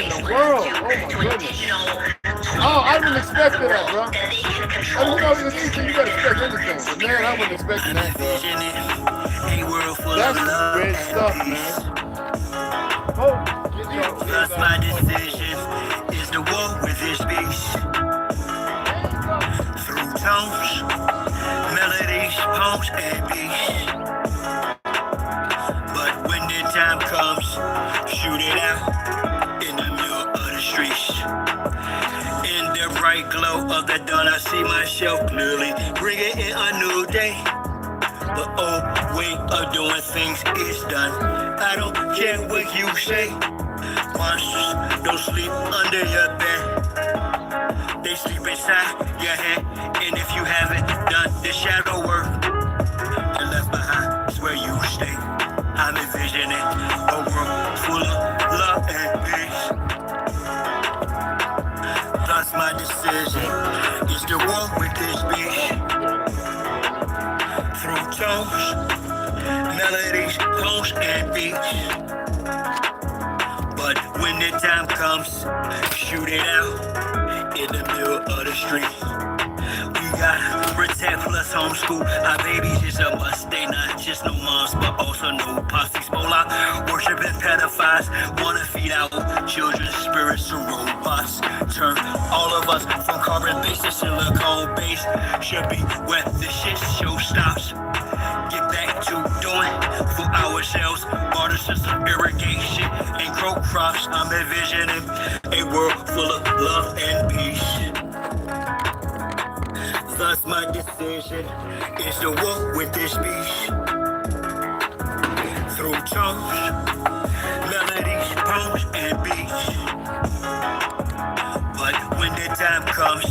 in the world? Oh my goodness. Oh, I didn't expect that, bro. I don't know, it's easy, you gotta expect anything. But man, I wasn't expecting that, bro. That's great stuff, man. Oh, that's my decision. Is the war with this beast. Through tones, melodies, poems, and beats. But when the time comes, shoot it out in the middle of the streets. In the bright glow of the dawn, I see myself clearly, bringing in a new day. The old way of doing things is done. I don't care what you say. Monsters don't sleep under your bed. They sleep inside your head. And if you haven't done the shadow work, and left behind is where you stay. I'm envisioning a world full of love and peace. That's my decision. Is to walk with this beast. Through tones, melodies, poems, and beats. But when the time comes, shoot it out in the middle of the street. We gotta protect plus homeschool. Our babies is a must. They not just no moms, but also no posse. Smola, worshiping pedophiles. Wanna feed our children's spirits to robots. Turn all of us from carbon-based to silicone-based. Should be where the shit show stops. Get back to doing for ourselves. Water system, irrigation, and grow crops. I'm envisioning a world full of love and peace. Thus my decision is to walk with this beast. Through tones, melodies, poems, and beats. But when the time comes,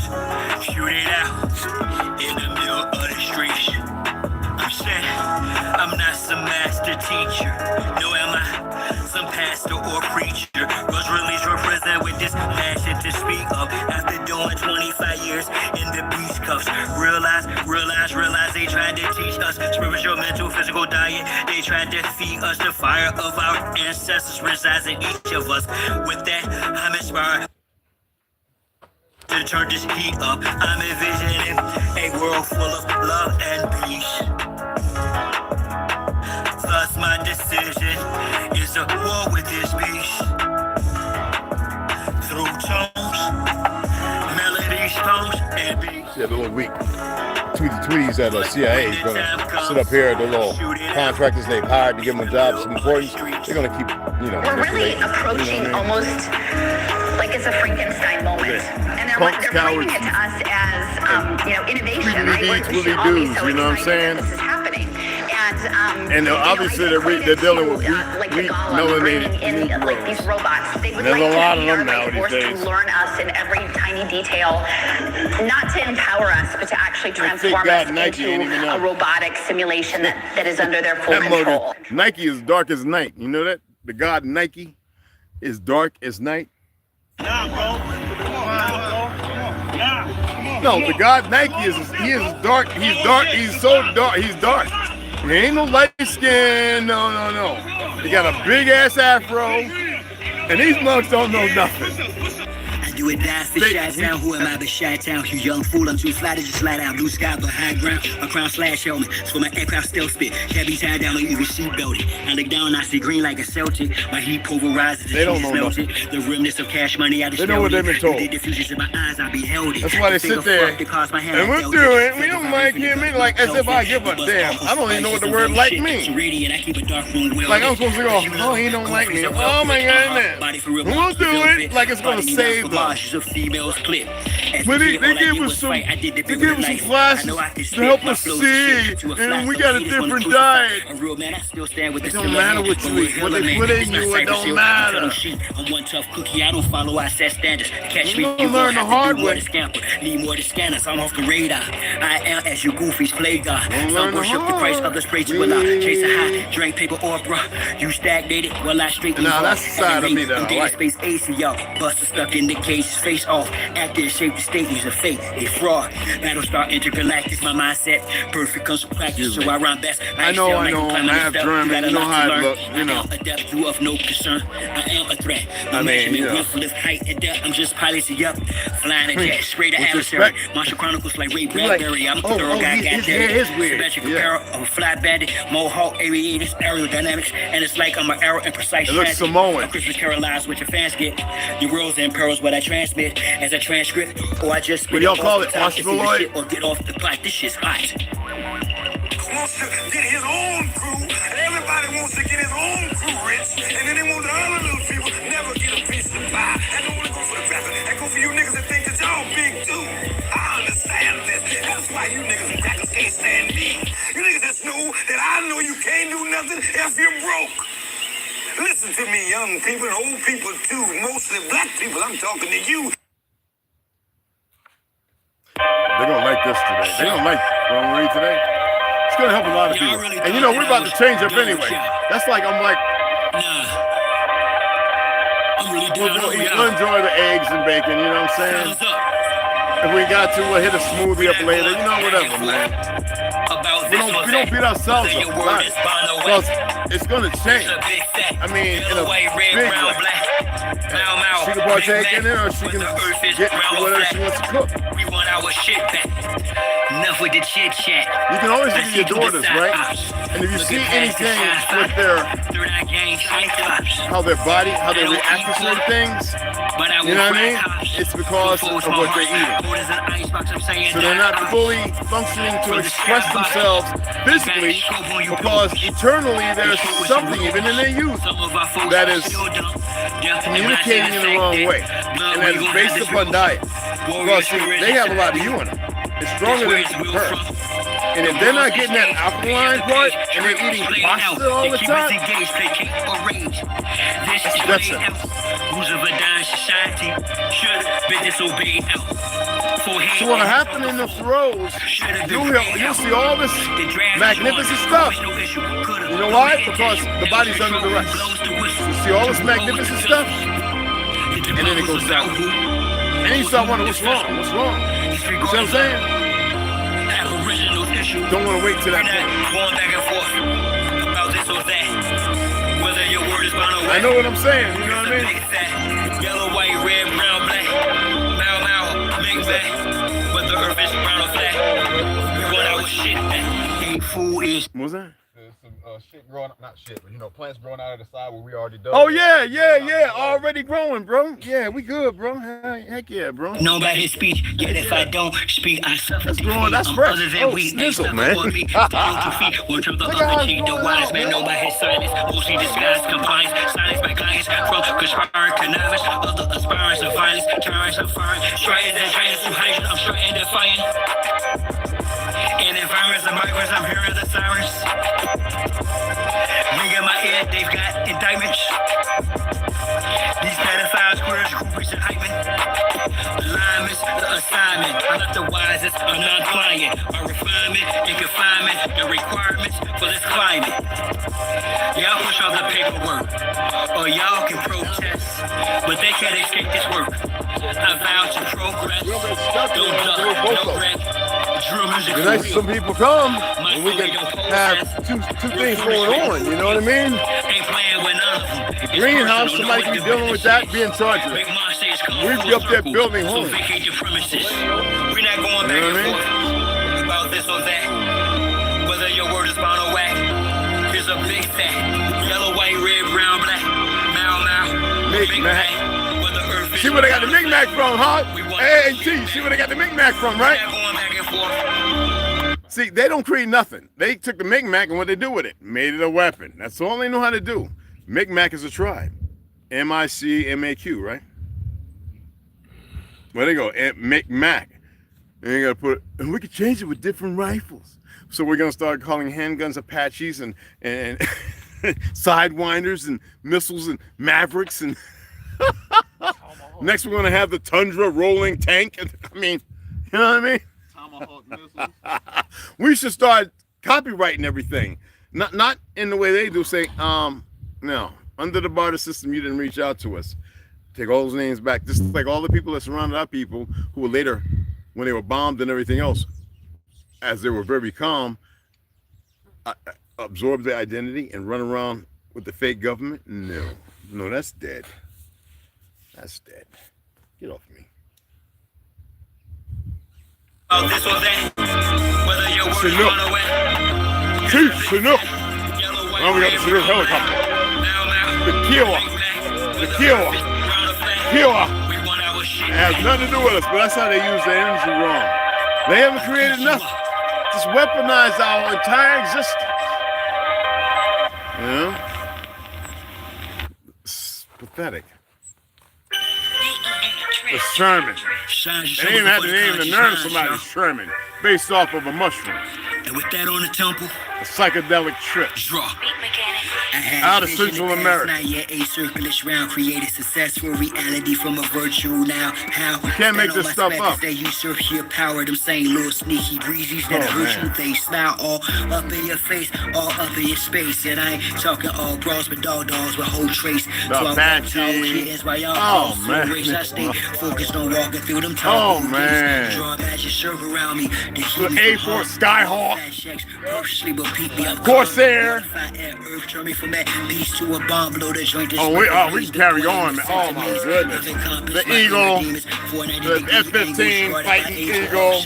shoot it out in the middle of the streets. I'm not some master teacher, no am I some pastor or preacher. Was released from prison with this passion to speak of. After doing 25 years in the beast cuffs, realize they tried to teach us spiritual, mental, physical diet. They tried to feed us the fire of our ancestors resides in each of us. With that, I'm inspired to turn this heat up. I'm envisioning a world full of love and peace. Thus my decision is to war with this beast. Through tones, melodies, tones, and beats. Yeah, the little week. Tweeties at the CIA is gonna sit up here, the little contractors they've hired to give them a job, some importance. They're gonna keep, We're really approaching almost like it's a Frankenstein moment. And they're bringing it to us as, innovation, right? We do, you know what I'm saying? This is happening. And obviously they're dealing with weak, melanated Negroes. Like these robots, they would There's like a lot to of be them our labor nowadays. to learn us in every tiny detail, not to empower us, but to actually transform us into a robotic simulation that is under their full control. Nike is dark as night. You know that? The god Nike is dark as night. No, the god Nike is dark. He's so dark. He's dark. He ain't no light skin. No. He got a big ass afro, and these monks don't know nothing. Do it die for Chi-Town, who am I but Chi-Town? You young fool, I'm too fly to just slide out. Blue sky but high ground, a crown slash helmet. So my aircraft still spit, can't be tied down or even seat belted. I look down, I see green like a Celtic. My heat pulverizes, the cheese melted. The remnants of cash money, I just They know what they've been told. The diffusions in my eyes, I beheld it. That's why they sit there, and we'll do it. We don't like him, like as if I give a damn. I don't even know what the word like means. Like I'm supposed to go, oh, he don't like me. Oh my goodness. We'll do it like it's gonna save them. Of females clip. But they gave us some flashes to help us see, and we got a different diet. It don't matter what you eat, what they put in you, it don't matter. I'm one tough cookie, I don't follow our set standards. Catch me, you learn the hard way. Need more to scanners, I'm off the radar. I am as you goofies play God. Some worship the Christ, others pray to Allah. Chase a high, drink paper or bruh. You stagnated, well I straighten you. Nah, that's the side of me that I like. Space AC, y'all. Buster stuck in the cage. cases face off. Actor shape the state, use a fake, a fraud. Battlestar intergalactic, my mindset. Perfect comes from practice, so I rhyme best. I know, I have German, you know how it looks, you know. Adapt you of no concern. I am a threat. I mean, you know. With lift height and depth, I'm just piloting up. Flying a jet, straight to adversary. Martial Chronicles like Ray Bradbury. I'm a thorough guy, his hair is weird. Symmetric apparel of a fly bandit, mohawk, aviators, aerodynamics, and it's like I'm an arrow and precise. It looks Samoan. I'm Christmas Carolines, what your fans get. Your worlds and perils, what I transmit as a transcript, or I just spit y'all call it shit or get off the pot. This shit's hot. Wants to get his own crew. Everybody wants to get his own crew rich, and then they want the other little people never get a piece of the pie. I don't want to go for the backer. I go for you niggas that think that y'all big too. I understand this. That's why you niggas and crackers can't stand me. You niggas just know that I know you can't do nothing if you're broke. Listen to me, young people and old people too. Mostly black people. I'm talking to you. They're gonna like this today. They're gonna like what we read today. It's gonna help a lot of people. And you know, we're about to change up anyway. That's like, I'm like, we'll enjoy the eggs and bacon, you know what I'm saying? If we got to, we'll hit a smoothie up later, you know, whatever, man. We don't beat ourselves up, right? Because it's gonna change. I mean, in a big way. She can partake in it, or she can get whatever she wants to cook. We want our shit back. Enough with the chit chat. You can always look at your daughters, right? And if you see anything with how their body, how they react to certain things, you know what I mean? It's because of what they're eating. So they're not fully functioning to express themselves physically, because eternally there's something, even in their youth, that is communicating in the wrong way. And that is based upon diet. Because see, they have a lot of you in them. It's stronger than her. And if they're not getting that alkaline part, and they're eating pasta all the time, that's it. So what'll happen in the throes, you'll see all this magnificent stuff. You know why? Because the body's under duress. You see all this magnificent stuff, and then it goes down. And then you start wondering, what's wrong? What's wrong? You see what I'm saying? Don't want to wait till that point. I know what I'm saying, you know what I mean? Yellow, white, red, brown, black. Bow, mix that. But the earth is brown or black. We want our shit back. Ain't food is. What was that? There's some shit growing, not shit, but you know, plants growing out of the side where we already dug. Oh yeah, already growing, bro. Yeah, we good, bro. Heck yeah, bro. Know about his speech, yet if I don't speak, I suffer. That's growing, that's fresh. Oh, snizzle, man. One from the upper cheek, the wise man know by his silence. Mostly disguised compliance, silence by clients from conspiring connivance, other aspirants of violence, tyrants of fire, striking and giants to hide. I'm striking defiant. In environments of migrants, I'm hearing the sirens. Ring in my ear, they've got indictments. These pedophiles, queers, groupies, and hyping. Alignments, the assignment. I'm not the wisest, I'm non-client. Our refinement and confinement, the requirements for this climate. Y'all push all the paperwork, or y'all can protest, but they can't escape this work. I vow to progress. Don't duck, no wreck. Be nice if some people come and we can have two things going on, you know what I mean? The greenhouse, somebody can be dealing with that, be in charge of it. We'd be up there building homes. You know what I mean? About this or that, whether your word is bound or whack, here's a big fat, yellow, white, red, brown, black, Mic-Mac. See where they got the Mic-Mac from, huh? A&T, see where they got the Mic-Mac from, right? See, they don't create nothing. They took the Mic-Mac and what they do with it? Made it a weapon. That's all they know how to do. Mic-Mac is a tribe. M-I-C-M-A-Q, right? Where they go? Mic-Mac. And you gotta put, and we could change it with different rifles. So we're gonna start calling handguns Apaches and Sidewinders and missiles and Mavericks and next we're gonna have the Tundra rolling tank. I mean, you know what I mean? Tomahawk missiles. We should start copywriting everything. Not in the way they do, say, no, under the barter system, you didn't reach out to us. Take all those names back. Just like all the people that surrounded our people who were later, when they were bombed and everything else, as they were very calm, absorb their identity and run around with the fake government. No, that's dead. That's dead. Get off me. Oh, this or that. Whether you're working on a way. Chief, Chinook. Now we got the Chinook helicopter. The Kiowa. It has nothing to do with us, but that's how they use their energy wrong. They haven't created nothing. Just weaponized our entire existence. You know? It's pathetic. The Sherman. They didn't have the name to learn somebody Sherman based off of a mushroom. And with that on the temple, a psychedelic trip. Draw. Out of Central America. Not yet a circulus round created successful reality from a virtual now. How you can't make this stuff up. They usurp your power, them same little sneaky breezies that hurt you. They smile all up in your face, all up in your space. And I ain't talking all bras, but dogs with whole trace. So I walk kittens while y'all race. I stay focused on walking through them tall. Draw badges, serve around me. The A4 Skyhawk. Corsair. We can carry on, man. Oh my goodness. The Eagle, the F-15 fighting Eagle,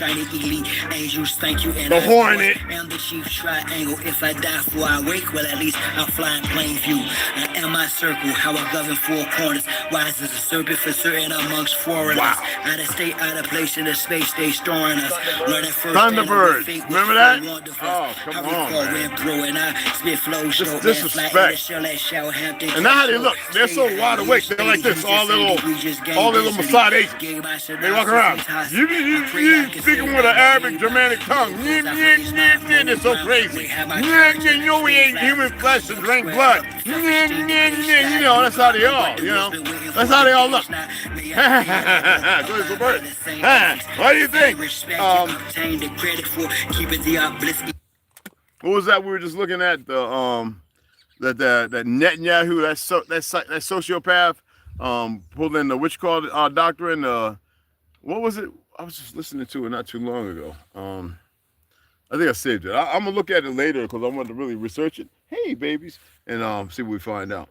the Hornet. And the chief triangle. If I die before I wake, well at least I'll fly in plain view. I am my circle, how I govern four corners. Wise as a serpent for certain amongst foreigners. Out of state, out of place in the space they storing us. Learning first. Thunderbird, remember that? Oh, come on, man. Disrespect. And now how they look, they're so wide awake. They're like this, all little Mossad agents. They walk around. You speaking with an Arabic Germanic tongue. They're so crazy. You know we ain't human flesh and drink blood. You know, that's how they all, you know. That's how they all look. What do you think? What was that we were just looking at? The that Netanyahu, that sociopath, pulled in the witch cult doctrine. What was it? I was just listening to it not too long ago. I think I saved it. I'm gonna look at it later because I want to really research it. Hey, babies, and see what we find out.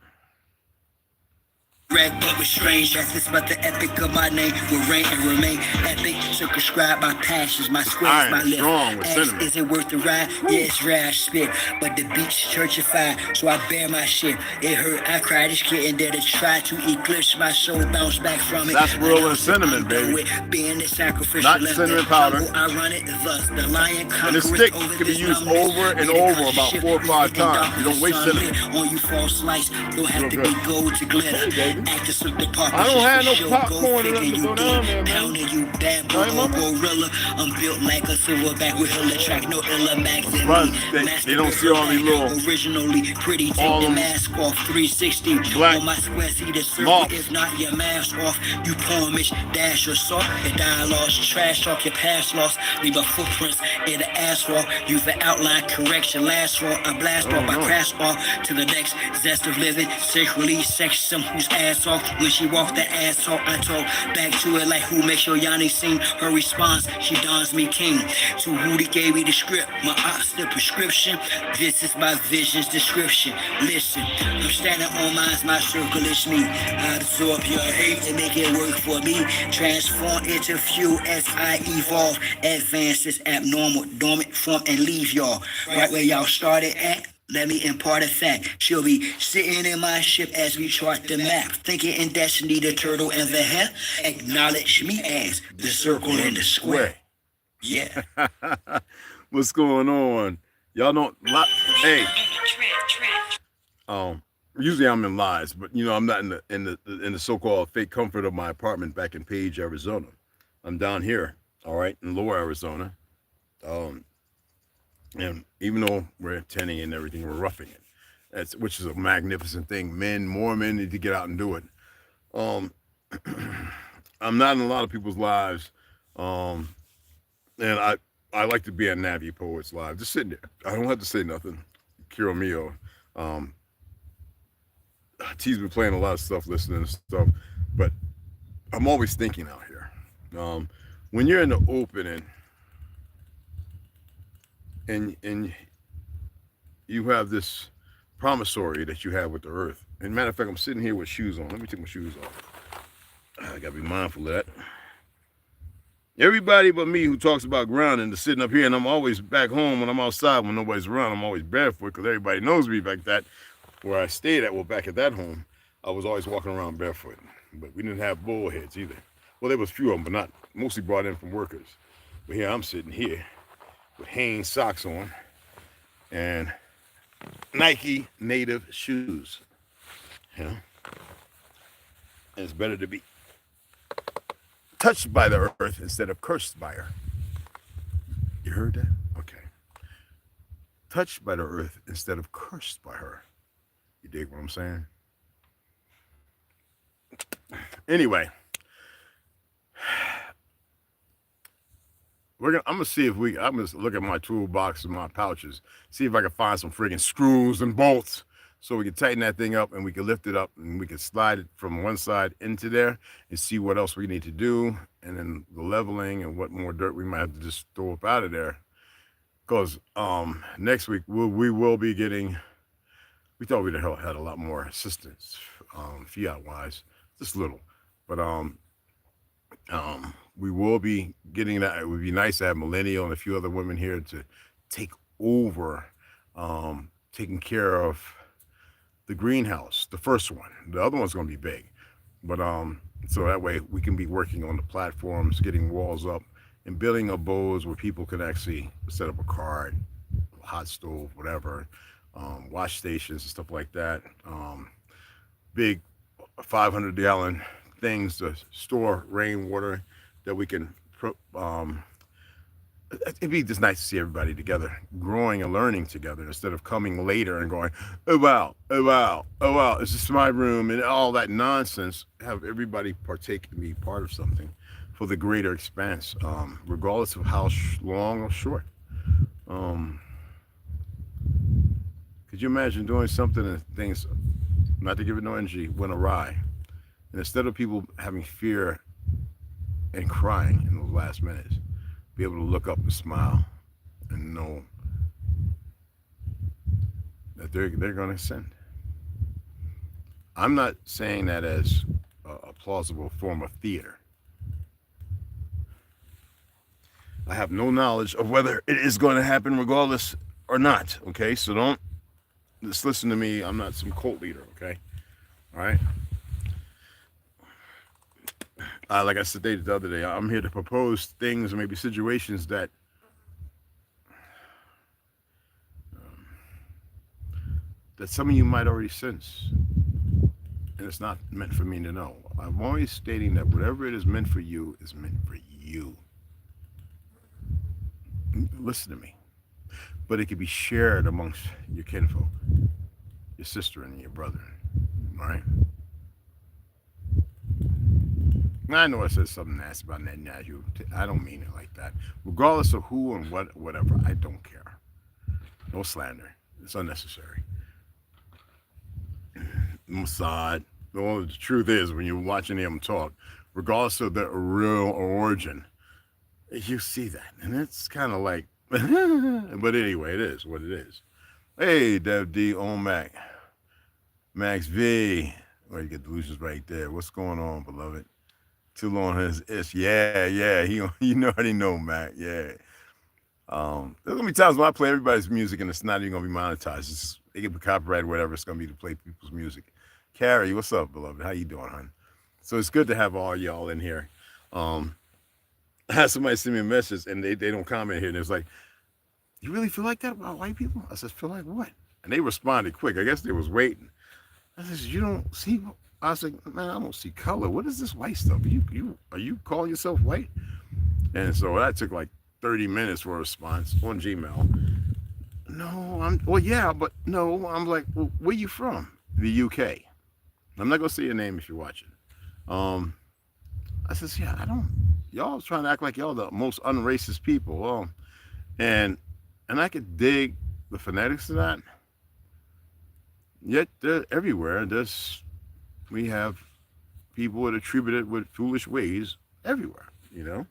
Red but with strange essence, but the epic of my name will reign and remain epic. Circumscribe my passions, my squares, my lips. Is it worth the ride? Yeah, it's rash spit, but the beach churchified, so I bear my shit. It hurt, I cried this kid and did it try to eclipse my soul, bounce back from it. That's real and cinnamon, baby. Being the sacrificial, not cinnamon powder. I run it thus. The lion and the stick can be used over and over about 4 or 5 times. You don't waste cinnamon. On you false slice, don't have to be gold to glitter. I don't have no popcorn to go down there, man. You bad boy gorilla. I'm built like a silverback with a track, no illa max. They don't see all these little originally pretty. Take the mask off 360. Black. On my square, see the circle. If not your mask off, you poemish, dash your salt. Your dialogue's trash off your past loss. Leave a footprints in the asphalt. Use the outline correction. Last roll, I blast off, I crash off to the next zest of living. Secretly sex some whose ass off. When she walked the ass off, I told back to it like who makes your Yanni sing. Her response, she dons me king. To who they gave me the script, my ops the prescription. This is my vision's description. Listen, I'm standing on mine, my circle is me. I absorb your hate and make it work for me. Transform into fuel as I evolve. Advances abnormal, dormant, form and leave y'all. Right where y'all started at. Let me impart a fact. She'll be sitting in my ship as we chart the map. Thinking in destiny, the turtle and the hare. Acknowledge me as the circle and the square. Yeah. What's going on? Y'all don't hey. Usually I'm in lies, but you know I'm not in the so-called fake comfort of my apartment back in Page, Arizona. I'm down here, all right, in Lower Arizona. And even though we're tenning and everything, we're roughing it, which is a magnificent thing. More men need to get out and do it. I'm not in a lot of people's lives, and I like to be at Navy Poets Live, just sitting there. I don't have to say nothing. Kiro Mio. T's been playing a lot of stuff, listening to stuff. But I'm always thinking out here. When you're in the open and you have this promissory that you have with the earth. And matter of fact, I'm sitting here with shoes on. Let me take my shoes off. I gotta be mindful of that. Everybody but me who talks about grounding is sitting up here, and I'm always back home when I'm outside when nobody's around. I'm always barefoot because everybody knows me back that where I stayed at. Well, back at that home, I was always walking around barefoot. But we didn't have bullheads either. Well, there was a few of them, but not mostly brought in from workers. But here I'm sitting here with Hanes socks on and Nike native shoes. You know? And it's better to be touched by the earth instead of cursed by her. You heard that? Okay. Touched by the earth instead of cursed by her. You dig what I'm saying? Anyway, I'm gonna see if I'm gonna look at my toolbox and my pouches, see if I can find some friggin' screws and bolts so we can tighten that thing up and we can lift it up and we can slide it from one side into there and see what else we need to do, and then the leveling and what more dirt we might have to just throw up out of there. Because next week we will be getting. We thought we'd have had a lot more assistance, fiat wise, just little, but we will be getting that. It would be nice to have Millennial and a few other women here to take over, taking care of the greenhouse, the first one. The other one's going to be big, but so that way we can be working on the platforms, getting walls up, and building abodes where people can actually set up a card, a hot stove, whatever. Wash stations and stuff like that. Big 500-gallon things to store rainwater that we can. It'd be just nice to see everybody together, growing and learning together instead of coming later and going, oh wow, oh wow, oh wow, it's just my room and all that nonsense. Have everybody partake and be part of something for the greater expanse, regardless of how long or short. Could you imagine doing something and things, not to give it no energy, went awry? And instead of people having fear and crying in those last minutes, be able to look up and smile and know that they're going to ascend. I'm not saying that as a plausible form of theater. I have no knowledge of whether it is going to happen regardless or not, okay? So don't just listen to me. I'm not some cult leader, okay? All right? Like I stated the other day, I'm here to propose things or maybe situations that that some of you might already sense. And it's not meant for me to know. I'm always stating that whatever it is meant for you is meant for you. Listen to me. But it can be shared amongst your kinfolk, your sister and your brother, all right? I know I said something nasty about that now. I don't mean it like that. Regardless of who and what, whatever, I don't care. No slander. It's unnecessary. Mossad. The truth is, when you're watching them talk, regardless of their real origin, you see that. And it's kind of like, but anyway, it is what it is. Hey, Dev D, on Mac. Max V. Well, you get delusions right there. What's going on, beloved? Too long has it's yeah. You already know, Mac. Yeah. There's gonna be times when I play everybody's music and it's not even gonna be monetized. It can be copyrighted, whatever it's gonna be to play people's music. Carrie, what's up, beloved? How you doing, hon? So it's good to have all y'all in here. I had somebody send me a message and they don't comment here, and it's like, you really feel like that about white people? I said, feel like what? And they responded quick. I guess they was waiting. I said, you don't see? I was like, man, I don't see color. What is this white stuff? Are you calling yourself white? And so that took like 30 minutes for a response on Gmail. No, well, yeah, but no. I'm like, well, where you from? The UK. I'm not gonna say your name if you're watching. I says, yeah, y'all trying to act like y'all the most unracist people. Well, and I could dig the phonetics of that. Yet they're everywhere. We have people would attribute it with foolish ways everywhere, you know.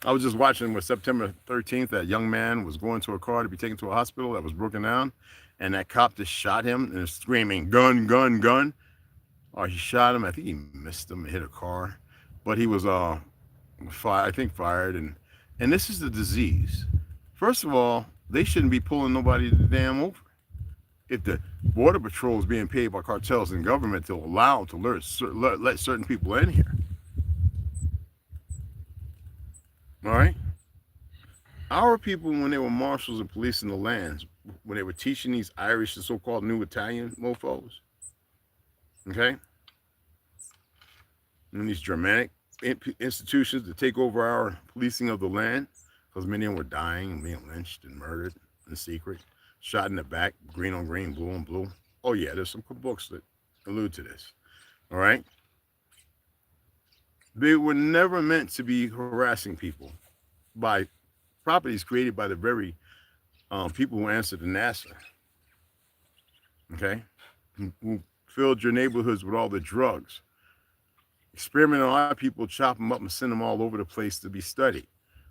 I was just watching with September 13th, that young man was going to a car to be taken to a hospital that was broken down, and that cop just shot him and was screaming, gun, gun, gun. Or he shot him. I think he missed him and hit a car. But he was, I think, fired. And this is the disease. First of all, they shouldn't be pulling nobody damn over. If the Border Patrol is being paid by cartels and government to allow them to let certain people in here. All right? Our people, when they were marshals and police in the lands, when they were teaching these Irish and so-called new Italian mofos, okay, and these Germanic institutions to take over our policing of the land, because many of them were dying and being lynched and murdered in secret, shot in the back, green on green, blue on blue. Oh yeah, there's some books that allude to this. All right? They were never meant to be harassing people by properties created by the very people who answer to NASA. Okay? Who filled your neighborhoods with all the drugs. Experiment on our people, chop them up and send them all over the place to be studied.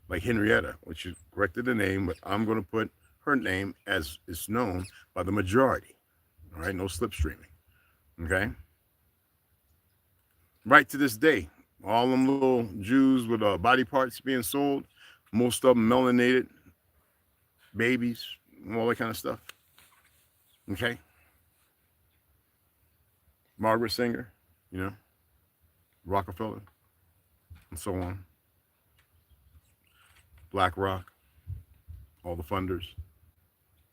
Like Henrietta, which you corrected the name, but I'm going to put her name as is known by the majority. All right? No slipstreaming. Okay? Right to this day, all them little Jews with body parts being sold, most of them melanated, babies, all that kind of stuff. Okay? Margaret Sanger, you know, Rockefeller, and so on. BlackRock, all the funders,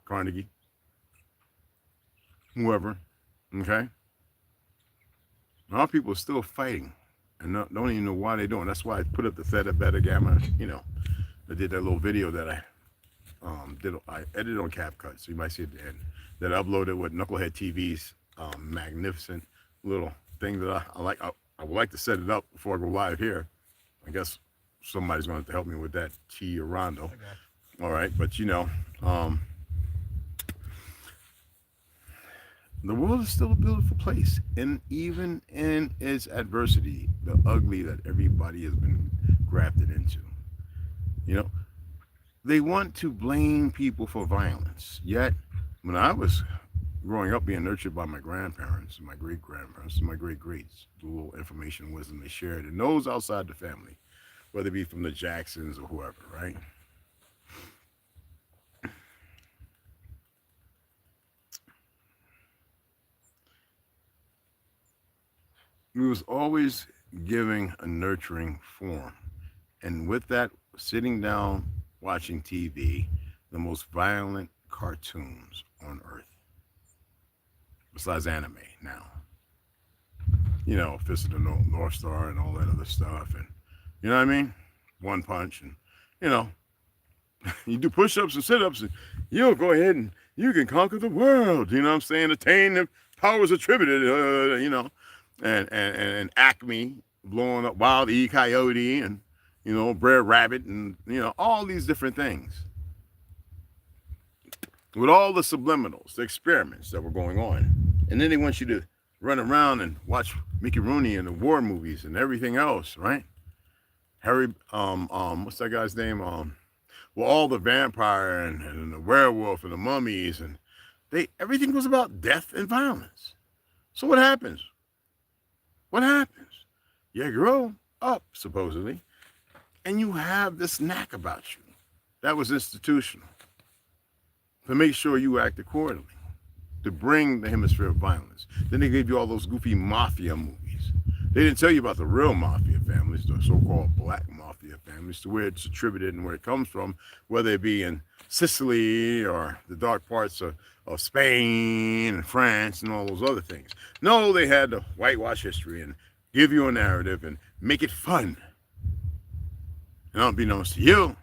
Carnegie, whoever, okay? Our people are still fighting and don't even know why they're doing. That's why I put up the theta, beta, gamma, you know. I did that little video that I edited on CapCut, so you might see it at the end, that I uploaded with Knucklehead TV's magnificent little thing that I like. I would like to set it up before I go live here. I guess somebody's going to have to help me with that, T or Rando. Okay. All right, but you know, the world is still a beautiful place, and even in its adversity, the ugly that everybody has been grafted into. You know, they want to blame people for violence. Yet, when I was growing up being nurtured by my grandparents, and my great-grandparents, and my great-greats, the little information and wisdom they shared, and those outside the family, whether it be from the Jacksons or whoever, right? We was always giving a nurturing form. And with that, sitting down, watching TV, the most violent cartoons on earth. Besides anime now. You know, Fist of the North Star and all that other stuff. And you know what I mean? One Punch. And, you know, you do push-ups and sit-ups and you'll go ahead and you can conquer the world. You know what I'm saying? Attain the powers attributed, you know. And Acme blowing up Wild E. Coyote and, you know, Brer Rabbit and, you know, all these different things. With all the subliminals, the experiments that were going on. And then they want you to run around and watch Mickey Rooney and the war movies and everything else, right? HERU, what's that guy's name? Well, all the vampire and the werewolf and the mummies and everything was about death and violence. So what happens? What happens? You grow up, supposedly, and you have this knack about you. That was institutional. To make sure you act accordingly. To bring the hemisphere of violence. Then they gave you all those goofy mafia movies. They didn't tell you about the real mafia families, the so-called black mafia families, to where it's attributed and where it comes from, whether it be in Sicily or the dark parts of Spain and France and all those other things. No, they had to whitewash history and give you a narrative and make it fun. And unbeknownst to you,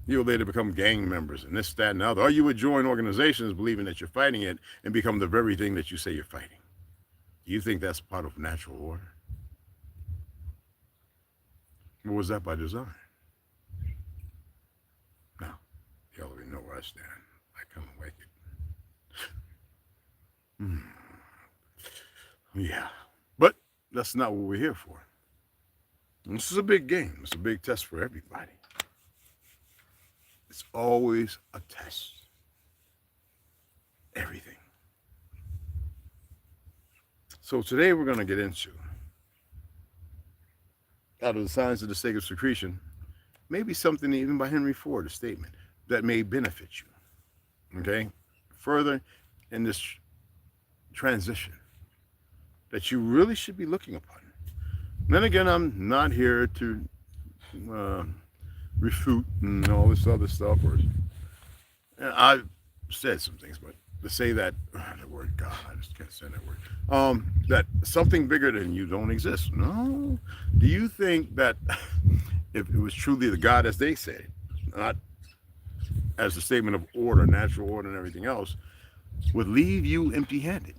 you'll later become gang members and this, that, and the other. Or you would join organizations believing that you're fighting it and become the very thing that you say you're fighting. Do you think that's part of natural order? Or was that by design? No, you already know where I stand. I come wicked. Yeah. But that's not what we're here for. This is a big game. It's a big test for everybody. It's always a test. Everything. So today we're going to get into, out of the signs of the sacred secretion, maybe something even by Henry Ford, a statement that may benefit you. Okay? Further in this transition that you really should be looking upon. Then again, I'm not here to refute and all this other stuff. I've said some things, but to say that, the word God, I just can't say that word, that something bigger than you don't exist. No. Do you think that if it was truly the God as they say, not as a statement of order, natural order and everything else, would leave you empty-handed?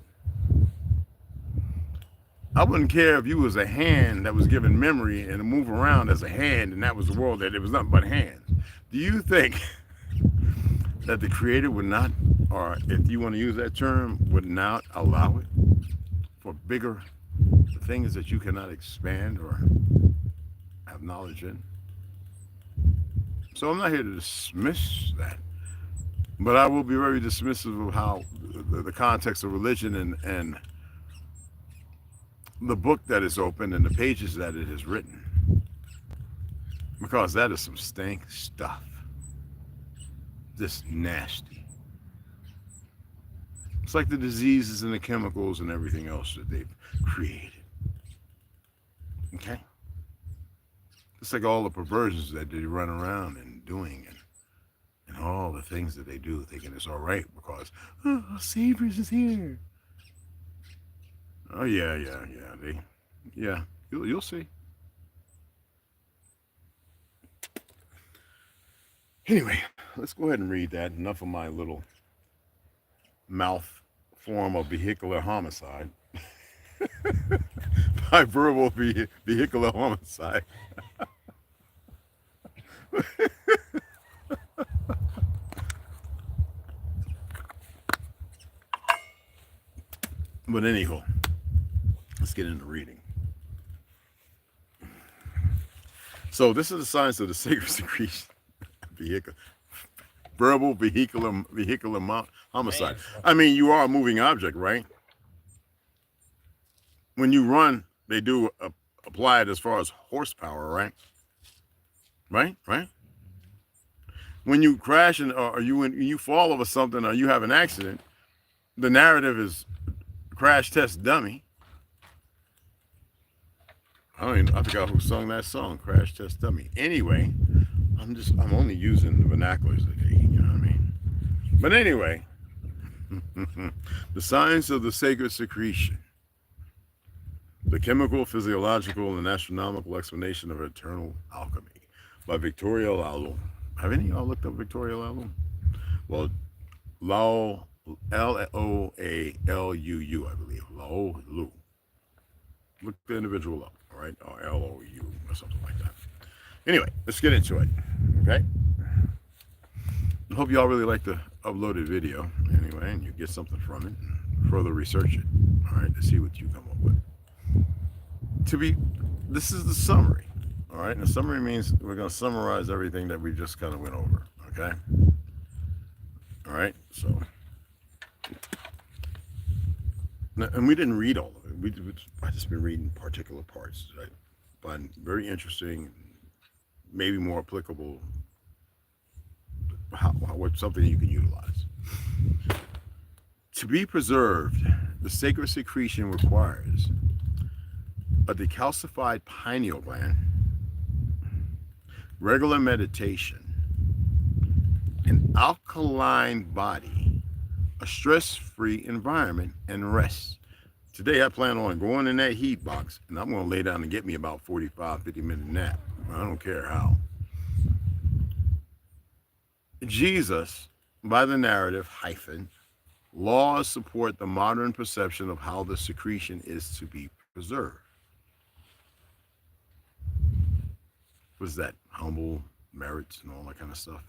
I wouldn't care if you was a hand that was given memory and to move around as a hand, and that was the world, that it was nothing but hands. Do you think that the Creator would not, or if you want to use that term, would not allow it for bigger things that you cannot expand or have knowledge in? So I'm not here to dismiss that, but I will be very dismissive of how the context of religion and the book that is open and the pages that it is written, because that is some stank stuff, just nasty. It's like the diseases and the chemicals and everything else that they've created. Okay? It's like all the perversions that they run around and doing, and all the things that they do, thinking it's all right because, oh, Saviors is here. Oh yeah, you'll see. Anyway, let's go ahead and read that. Enough of my little mouth form of vehicular homicide. By verbal vehicular homicide. But anyhow, let's get into reading. So this is the science of the sacred secretion. Verbal vehicular homicide. I mean, you are a moving object, right? When you run, they do apply it as far as horsepower, right? Right? When you crash or you fall over something or you have an accident, the narrative is crash test dummy. I forgot who sung that song, Crash Test Dummy. Anyway, I'm only using the vernaculars today, you know what I mean? But anyway, the science of the sacred secretion, the chemical, physiological, and astronomical explanation of eternal alchemy by Victoria Lalu. Have any of y'all looked up Victoria Lalu? Well, Lalu, L-O-A-L-U-U, I believe. Lalu. Look the individual up, all right? Or L-O-U or something like that. Anyway, let's get into it, okay? I hope y'all really like the uploaded video, anyway, and you get something from it and further research it, all right, to see what you come up with. This is the summary, all right? And the summary means we're going to summarize everything that we just kind of went over, okay? All right, so... And we didn't read all of it. I just been reading particular parts that I find very interesting, maybe more applicable, what's something you can utilize. To be preserved, the sacred secretion requires a decalcified pineal gland, regular meditation, an alkaline body, a stress-free environment, and rest. Today I plan on going in that heat box and I'm going to lay down and get me about 45-50 minute nap. I don't care how. Jesus, by the narrative laws support the modern perception of how the secretion is to be preserved. What's that? Humble merits and all that kind of stuff.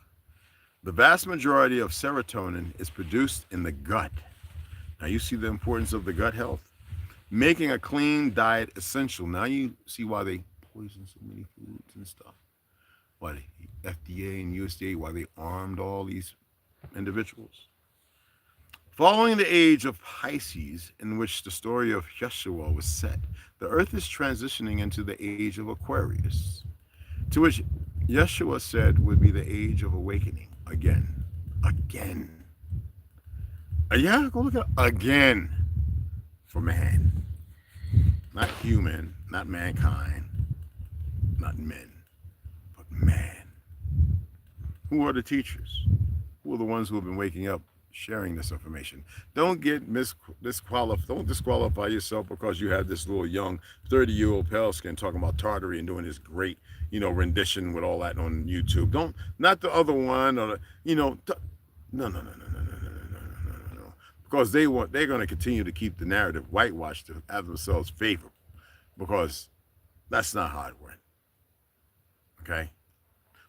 The vast majority of serotonin is produced in the gut. Now you see the importance of the gut health. making a clean diet essential. Now you see why they poison so many foods and stuff. Why the FDA and USDA, why they armed all these individuals. Following the age of Pisces, in which the story of Yeshua was set, the earth is transitioning into the age of Aquarius, to which Yeshua said would be the age of awakening again. Yeah, go look at it. Again for man. Not human, not mankind, not men, but man. Who are the teachers? Who are the ones who have been waking up, sharing this information? Don't get disqualified. Don't disqualify yourself because you have this little young 30-year-old pale skin talking about Tartary and doing this great, rendition with all that on YouTube. Don't, not the other one, or no. Because they're going to continue to keep the narrative whitewashed to have themselves favorable, because that's not how it went. Okay.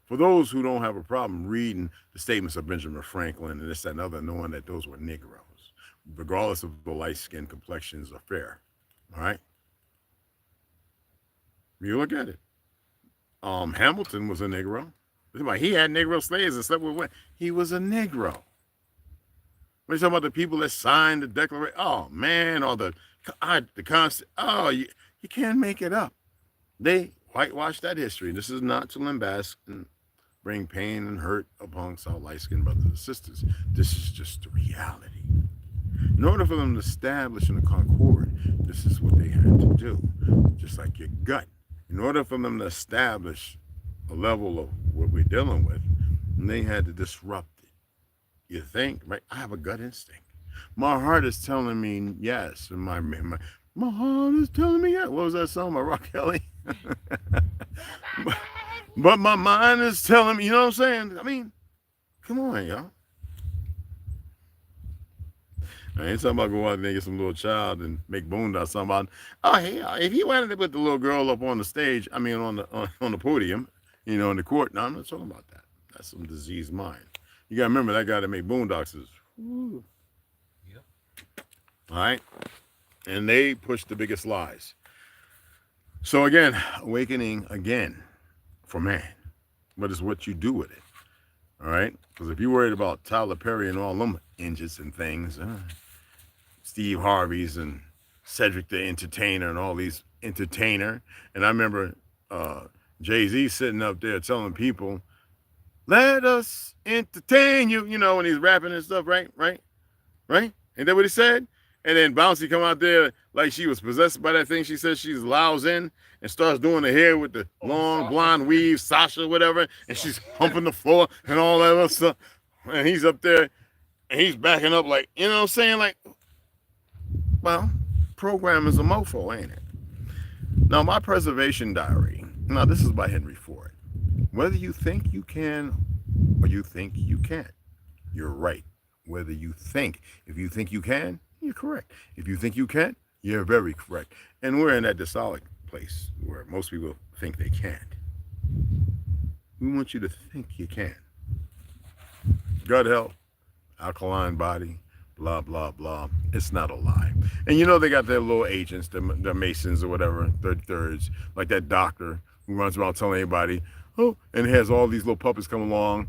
For those who don't have a problem reading the statements of Benjamin Franklin and this, that, and other, knowing that those were Negroes, regardless of the light skin complexions are fair. All right. You look at it. Hamilton was a Negro. He had Negro slaves and slept with women. He was a Negro. When you talk about the people that signed the Declaration, oh man, or the Constitution, oh, you can't make it up. They whitewashed that history. This is not to lambast and bring pain and hurt amongst our light-skinned brothers and sisters. This is just the reality. In order for them to establish in a concord, this is what they had to do. Just like your gut. In order for them to establish a level of what we're dealing with, they had to disrupt it. You think, right? I have a gut instinct. My heart is telling me yes, and my heart is telling me yes. What was that song by Rock Kelly? but my mind is telling me, you know what I'm saying? I mean, come on, y'all. I ain't talking about go out there and get some little child and make boondocks. Something about, oh yeah, if he wanted to put the little girl up on the stage, I mean on the podium, in the court. No, I'm not talking about that. That's some diseased mind. You gotta remember that guy that made boondocks is, woo. Yep. All right, and they push the biggest lies. So again, awakening again for man, but it's what you do with it. All right, because if you're worried about Tyler Perry and all them engines and things, Steve Harvey's and Cedric the Entertainer and all these entertainer, and I remember Jay-Z sitting up there telling people, let us entertain you, when he's rapping and stuff, right? Ain't that what he said? And then Bouncy come out there like she was possessed by that thing. She says she's loused in and starts doing the hair with the long blonde weave, Sasha, whatever, and she's humping the floor and all that other stuff. And he's up there and he's backing up like, you know what I'm saying? Like, well, program is a mofo, ain't it? Now, my preservation diary. Now, this is by Henry Ford. Whether you think you can or you think you can't, you're right. Whether you think, if you think you can, you're correct. If you think you can't, you're very correct. And we're in that dysolic place where most people think they can't. We want you to think you can. Gut health, alkaline body, blah, blah, blah. It's not a lie. And they got their little agents, the Masons or whatever, thirds, like that doctor who runs around telling everybody, oh, and has all these little puppets come along.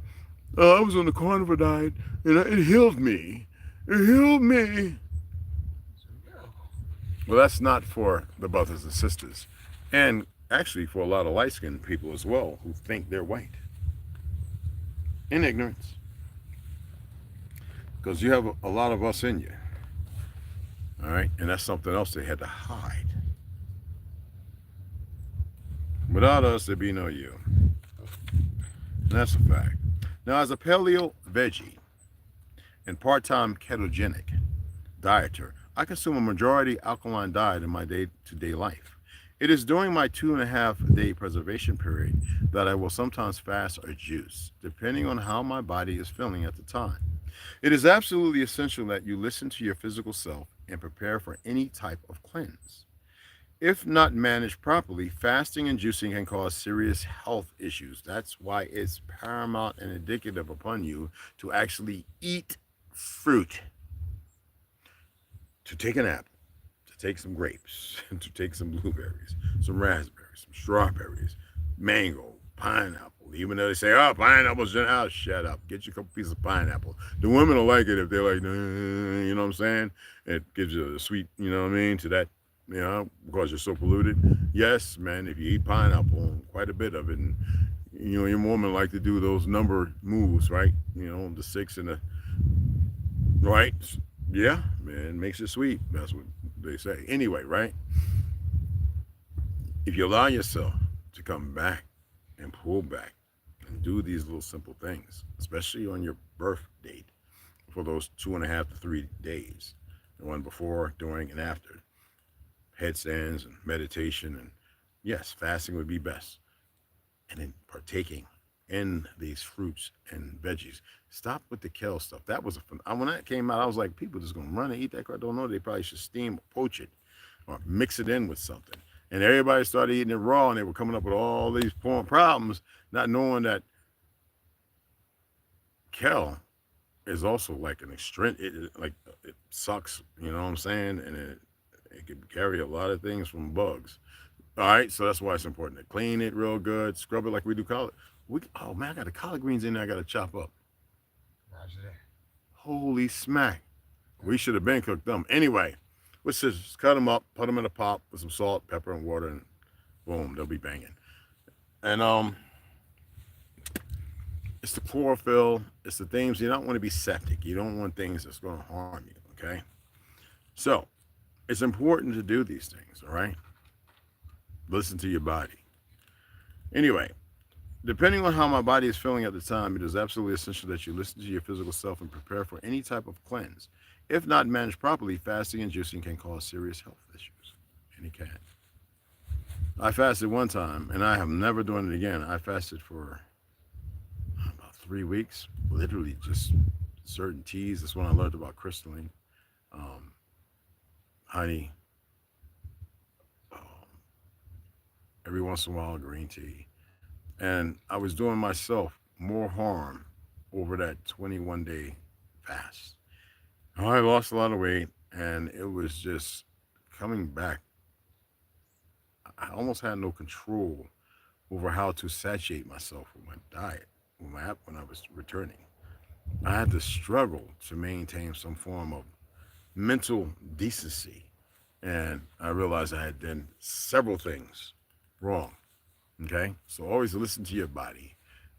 I was on the carnivore diet and it healed me. It healed me. Well, that's not for the brothers and sisters. And actually for a lot of light-skinned people as well who think they're white. In ignorance. Because you have a lot of us in you. All right? And that's something else they had to hide. Without us, there'd be no you. And that's a fact. Now, as a paleo veggie and part-time ketogenic dieter, I consume a majority alkaline diet in my day-to-day life. It is during my 2.5-day preservation period that I will sometimes fast or juice, depending on how my body is feeling at the time. It is absolutely essential that you listen to your physical self and prepare for any type of cleanse. If not managed properly, fasting and juicing can cause serious health issues. That's why it's paramount and indicative upon you to actually eat fruit, to take an apple, to take some grapes, to take some blueberries, some raspberries, some strawberries, mango, pineapple. Even though they say, oh, pineapple's just out, shut up. Get you a couple pieces of pineapple. The women will like it if they're like, you know what I'm saying? It gives you a sweet, you know what I mean, to that, you know, because you're so polluted. Yes, man, if you eat pineapple, quite a bit of it, and, you know, your woman like to do those number moves, right? You know, the 6 and the, right? Yeah, man, makes it sweet. That's what they say. Anyway, right? If you allow yourself to come back and pull back and do these little simple things, especially on your birth date, for those 2.5 to 3 days, the one before, during, and after, headstands and meditation, and yes, fasting would be best, and then partaking in these fruits and veggies. Stop with the kale stuff. That was when that came out, I was like, people just gonna run and eat that crap. Don't know, they probably should steam or poach it or mix it in with something. And everybody started eating it raw, and they were coming up with all these problems, not knowing that kale is also like an extreme, it sucks, you know what I'm saying? And it can carry a lot of things from bugs. All right, so that's why it's important to clean it real good, scrub it like we do collard. Oh man, I got the collard greens in there I got to chop up. Roger that. Holy smack. We should have been cooked them. Anyway, with scissors, cut them up, put them in a pot with some salt, pepper, and water, and boom, they'll be banging. And it's the chlorophyll, it's the things, you don't want to be septic. You don't want things that's going to harm you, okay? So, it's important to do these things, all right? Listen to your body. Anyway, depending on how my body is feeling at the time, it is absolutely essential that you listen to your physical self and prepare for any type of cleanse. If not managed properly, fasting and juicing can cause serious health issues. And it can. I fasted one time, and I have never done it again. I fasted for about 3 weeks, literally just certain teas. That's when I learned about crystalline, honey, every once in a while green tea. And I was doing myself more harm over that 21-day fast. I lost a lot of weight, and it was just coming back. I almost had no control over how to satiate myself with my diet when I was returning. I had to struggle to maintain some form of mental decency, and I realized I had done several things wrong. Okay, so always listen to your body.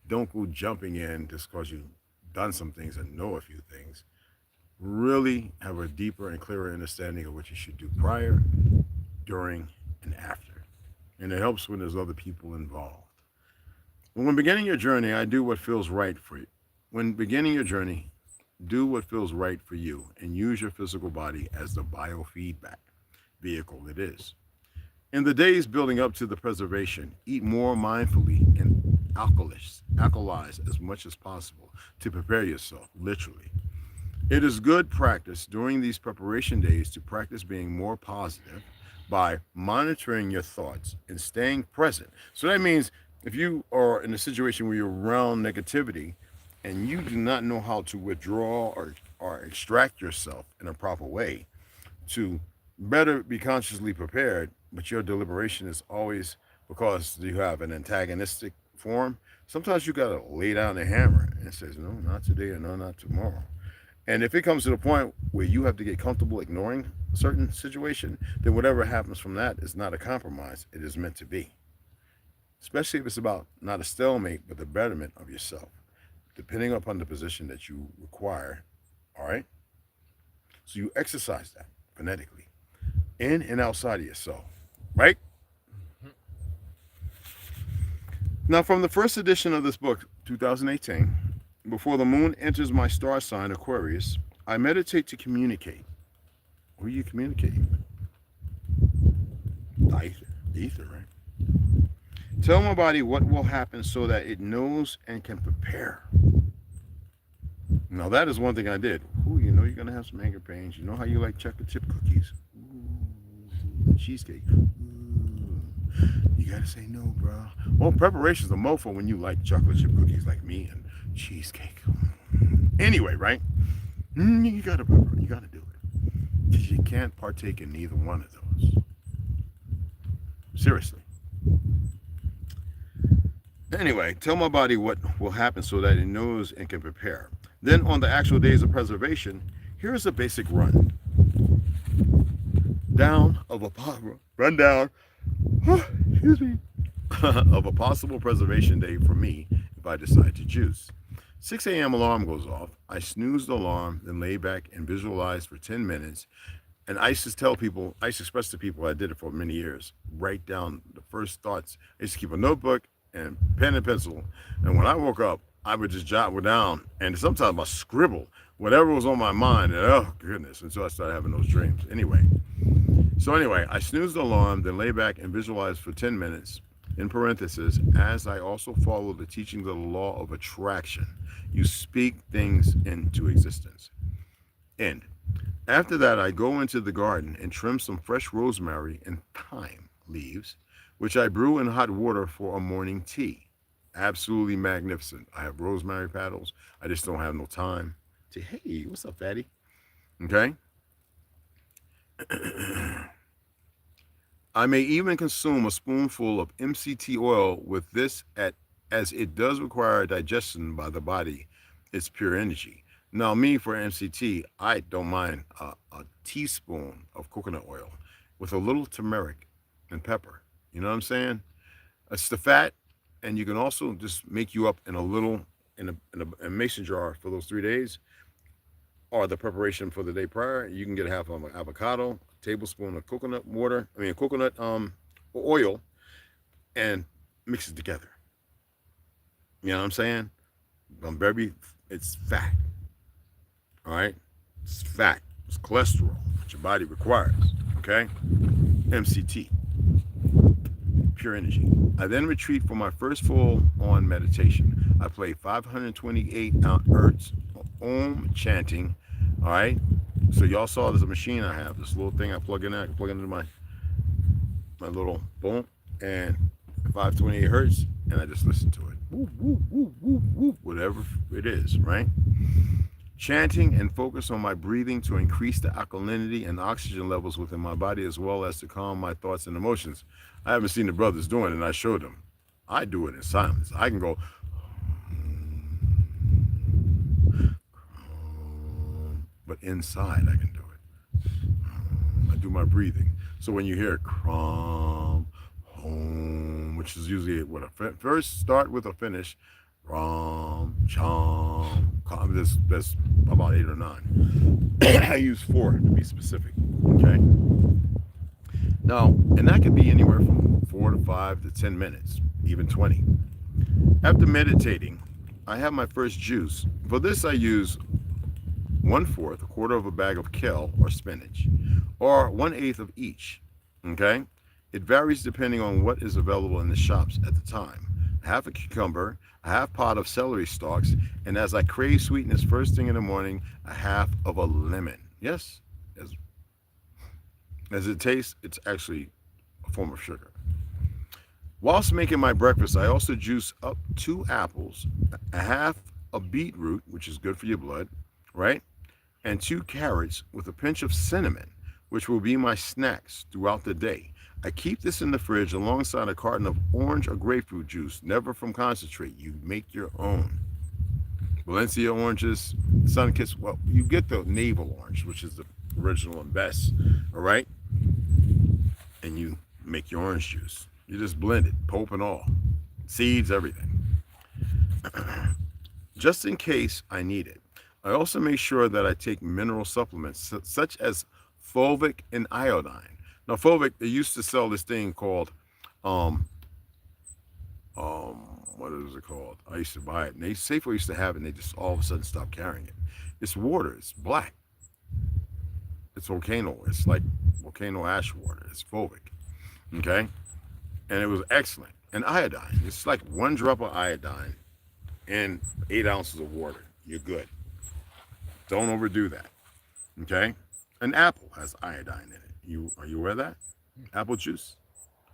Don't go jumping in just because you've done some things and know a few things. Really have a deeper and clearer understanding of what you should do prior, during, and after. And it helps when there's other people involved. When beginning your journey, I do what feels right for you. When beginning your journey, do what feels right for you and use your physical body as the biofeedback vehicle it is. In the days building up to the preservation, eat more mindfully and alkalize as much as possible to prepare yourself, literally. It is good practice during these preparation days to practice being more positive by monitoring your thoughts and staying present. So that means if you are in a situation where you're around negativity and you do not know how to withdraw or extract yourself in a proper way to better be consciously prepared, but your deliberation is always because you have an antagonistic form, sometimes you got to lay down the hammer and says, no, not today, or no, not tomorrow. And if it comes to the point where you have to get comfortable ignoring a certain situation, then whatever happens from that is not a compromise. It is meant to be. Especially if it's about not a stalemate, but the betterment of yourself, depending upon the position that you require. All right? So you exercise that phonetically, in and outside of yourself, right? Now, from the first edition of this book, 2018, before the moon enters my star sign, Aquarius, I meditate to communicate. Who are you communicating with? The ether, right? Tell my body what will happen so that it knows and can prepare. Now, that is one thing I did. Ooh, you know you're going to have some anger pains. You know how you like chocolate chip cookies? Ooh, cheesecake. Ooh. You got to say no, bro. Well, preparation's a mofo when you like chocolate chip cookies like me and cheesecake. Anyway, right? You got to do it. Because you can't partake in neither one of those. Seriously. Anyway, tell my body what will happen so that it knows and can prepare. Then on the actual days of preservation, here's a basic run. Rundown, excuse me, of a possible preservation day for me if I decide to juice. 6 a.m. alarm goes off. I snooze the alarm, then lay back and visualize for 10 minutes. And I used to express to people, I did it for many years, write down the first thoughts. I used to keep a notebook and pen and pencil. And when I woke up, I would just jot it down. And sometimes I scribble whatever was on my mind. And oh, goodness. And so I started having those dreams. Anyway, I snooze the alarm, then lay back and visualize for 10 minutes. In parentheses, as I also follow the teachings of the law of attraction. You speak things into existence. End. After that, I go into the garden and trim some fresh rosemary and thyme leaves, which I brew in hot water for a morning tea. Absolutely magnificent. I have rosemary petals. I just don't have no time to, hey, what's up, fatty? Okay. I may even consume a spoonful of MCT oil with this as it does require digestion by the body. It's pure energy. Now, me, for MCT, I don't mind a teaspoon of coconut oil with a little turmeric and pepper. You know what I'm saying? It's the fat, and you can also just make you up in a mason jar for those 3 days, or the preparation for the day prior. You can get half of an avocado, a tablespoon of coconut oil, and mix it together. You know what I'm saying? Baby, it's fat. All right? It's fat. It's cholesterol that your body requires. Okay? MCT. Pure energy. I then retreat for my first full-on meditation. I play 528 hertz Om chanting. All right? So y'all saw there's a machine I have. This little thing I plug in there. I can plug it into my little boom, and 528 hertz, and I just listen to it. Woo, woo, woo, woo, woo, whatever it is, right? Chanting and focus on my breathing to increase the alkalinity and oxygen levels within my body, as well as to calm my thoughts and emotions. I haven't seen the brothers doing it, and I showed them. I do it in silence. I can go, but inside I can do it. I do my breathing. So when you hear crom, home, which is usually what a first start with a finish, rom, chom, there's about 8 or 9. I use 4 to be specific. Okay. Now, and that could be anywhere from 4 to 5 to 10 minutes, even 20. After meditating, I have my first juice. For this, I use 1/4, a quarter of a bag of kale or spinach, or 1/8 of each. Okay. It varies depending on what is available in the shops at the time. Half a cucumber, a half pot of celery stalks, and as I crave sweetness first thing in the morning, a half of a lemon. Yes, as it tastes, it's actually a form of sugar. Whilst making my breakfast, I also juice up 2 apples, a half a beetroot, which is good for your blood, right? And 2 carrots with a pinch of cinnamon, which will be my snacks throughout the day. I keep this in the fridge alongside a carton of orange or grapefruit juice, never from concentrate. You make your own. Valencia oranges, Sunkist, well, you get the navel orange, which is the original and best, all right? And you make your orange juice. You just blend it, pulp and all, seeds, everything. Just in case I need it. I also make sure that I take mineral supplements such as fulvic and iodine. Now, fulvic, they used to sell this thing called, what is it called? I used to buy it. And Safeway used to have it, and they just all of a sudden stopped carrying it. It's water. It's black. It's volcano. It's like volcano ash water. It's fulvic. Okay? And it was excellent. And iodine. It's like 1 drop of iodine in 8 ounces of water. You're good. Don't overdo that. Okay? An apple has iodine in it. Are you aware of that? Apple juice.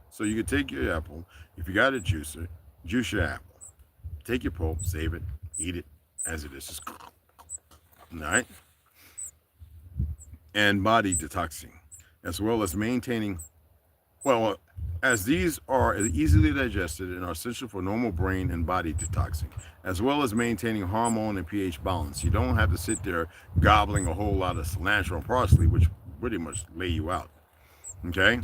So you can take your apple. If you got a juicer, juice your apple. Take your pulp, save it, eat it as it is. Just, all right? and body detoxing, as well as maintaining, well, as these are easily digested and are essential for normal brain and body detoxing, as well as maintaining hormone and pH balance. You don't have to sit there gobbling a whole lot of cilantro and parsley, which pretty much lay you out. Okay?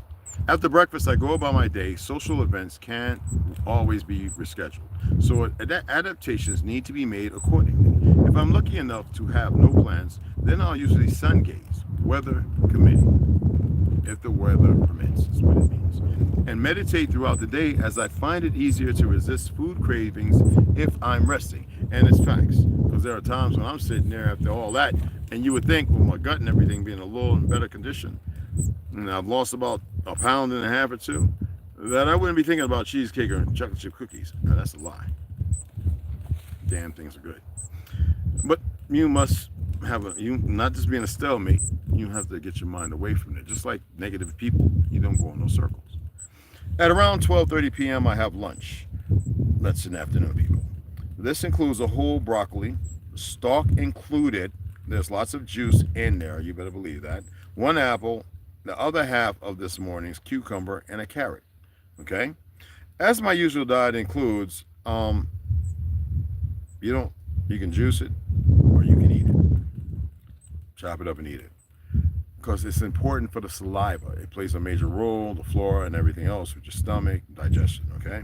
After breakfast, I go about my day. Social events can't always be rescheduled, so adaptations need to be made accordingly. If I'm lucky enough to have no plans, then I'll usually sun gaze, weather permitting, if the weather permits, is what it means, and meditate throughout the day, as I find it easier to resist food cravings if I'm resting. And it's facts, because there are times when I'm sitting there after all that, and you would think, with my gut and everything being a little in better condition, and I've lost about a pound and a half or two, that I wouldn't be thinking about cheesecake or chocolate chip cookies. Now, that's a lie. Damn things are good. But you must have you not just being a stalemate, you have to get your mind away from it. Just like negative people, you don't go in those circles. At around 12:30 p.m., I have lunch. That's an afternoon, people. This includes a whole broccoli, stalk included. There's lots of juice in there, you better believe that. One apple, the other half of this morning's cucumber, and a carrot. Okay? As my usual diet includes, you can juice it or you can eat it. Chop it up and eat it. Because it's important for the saliva. It plays a major role, the flora and everything else with your stomach, digestion, okay?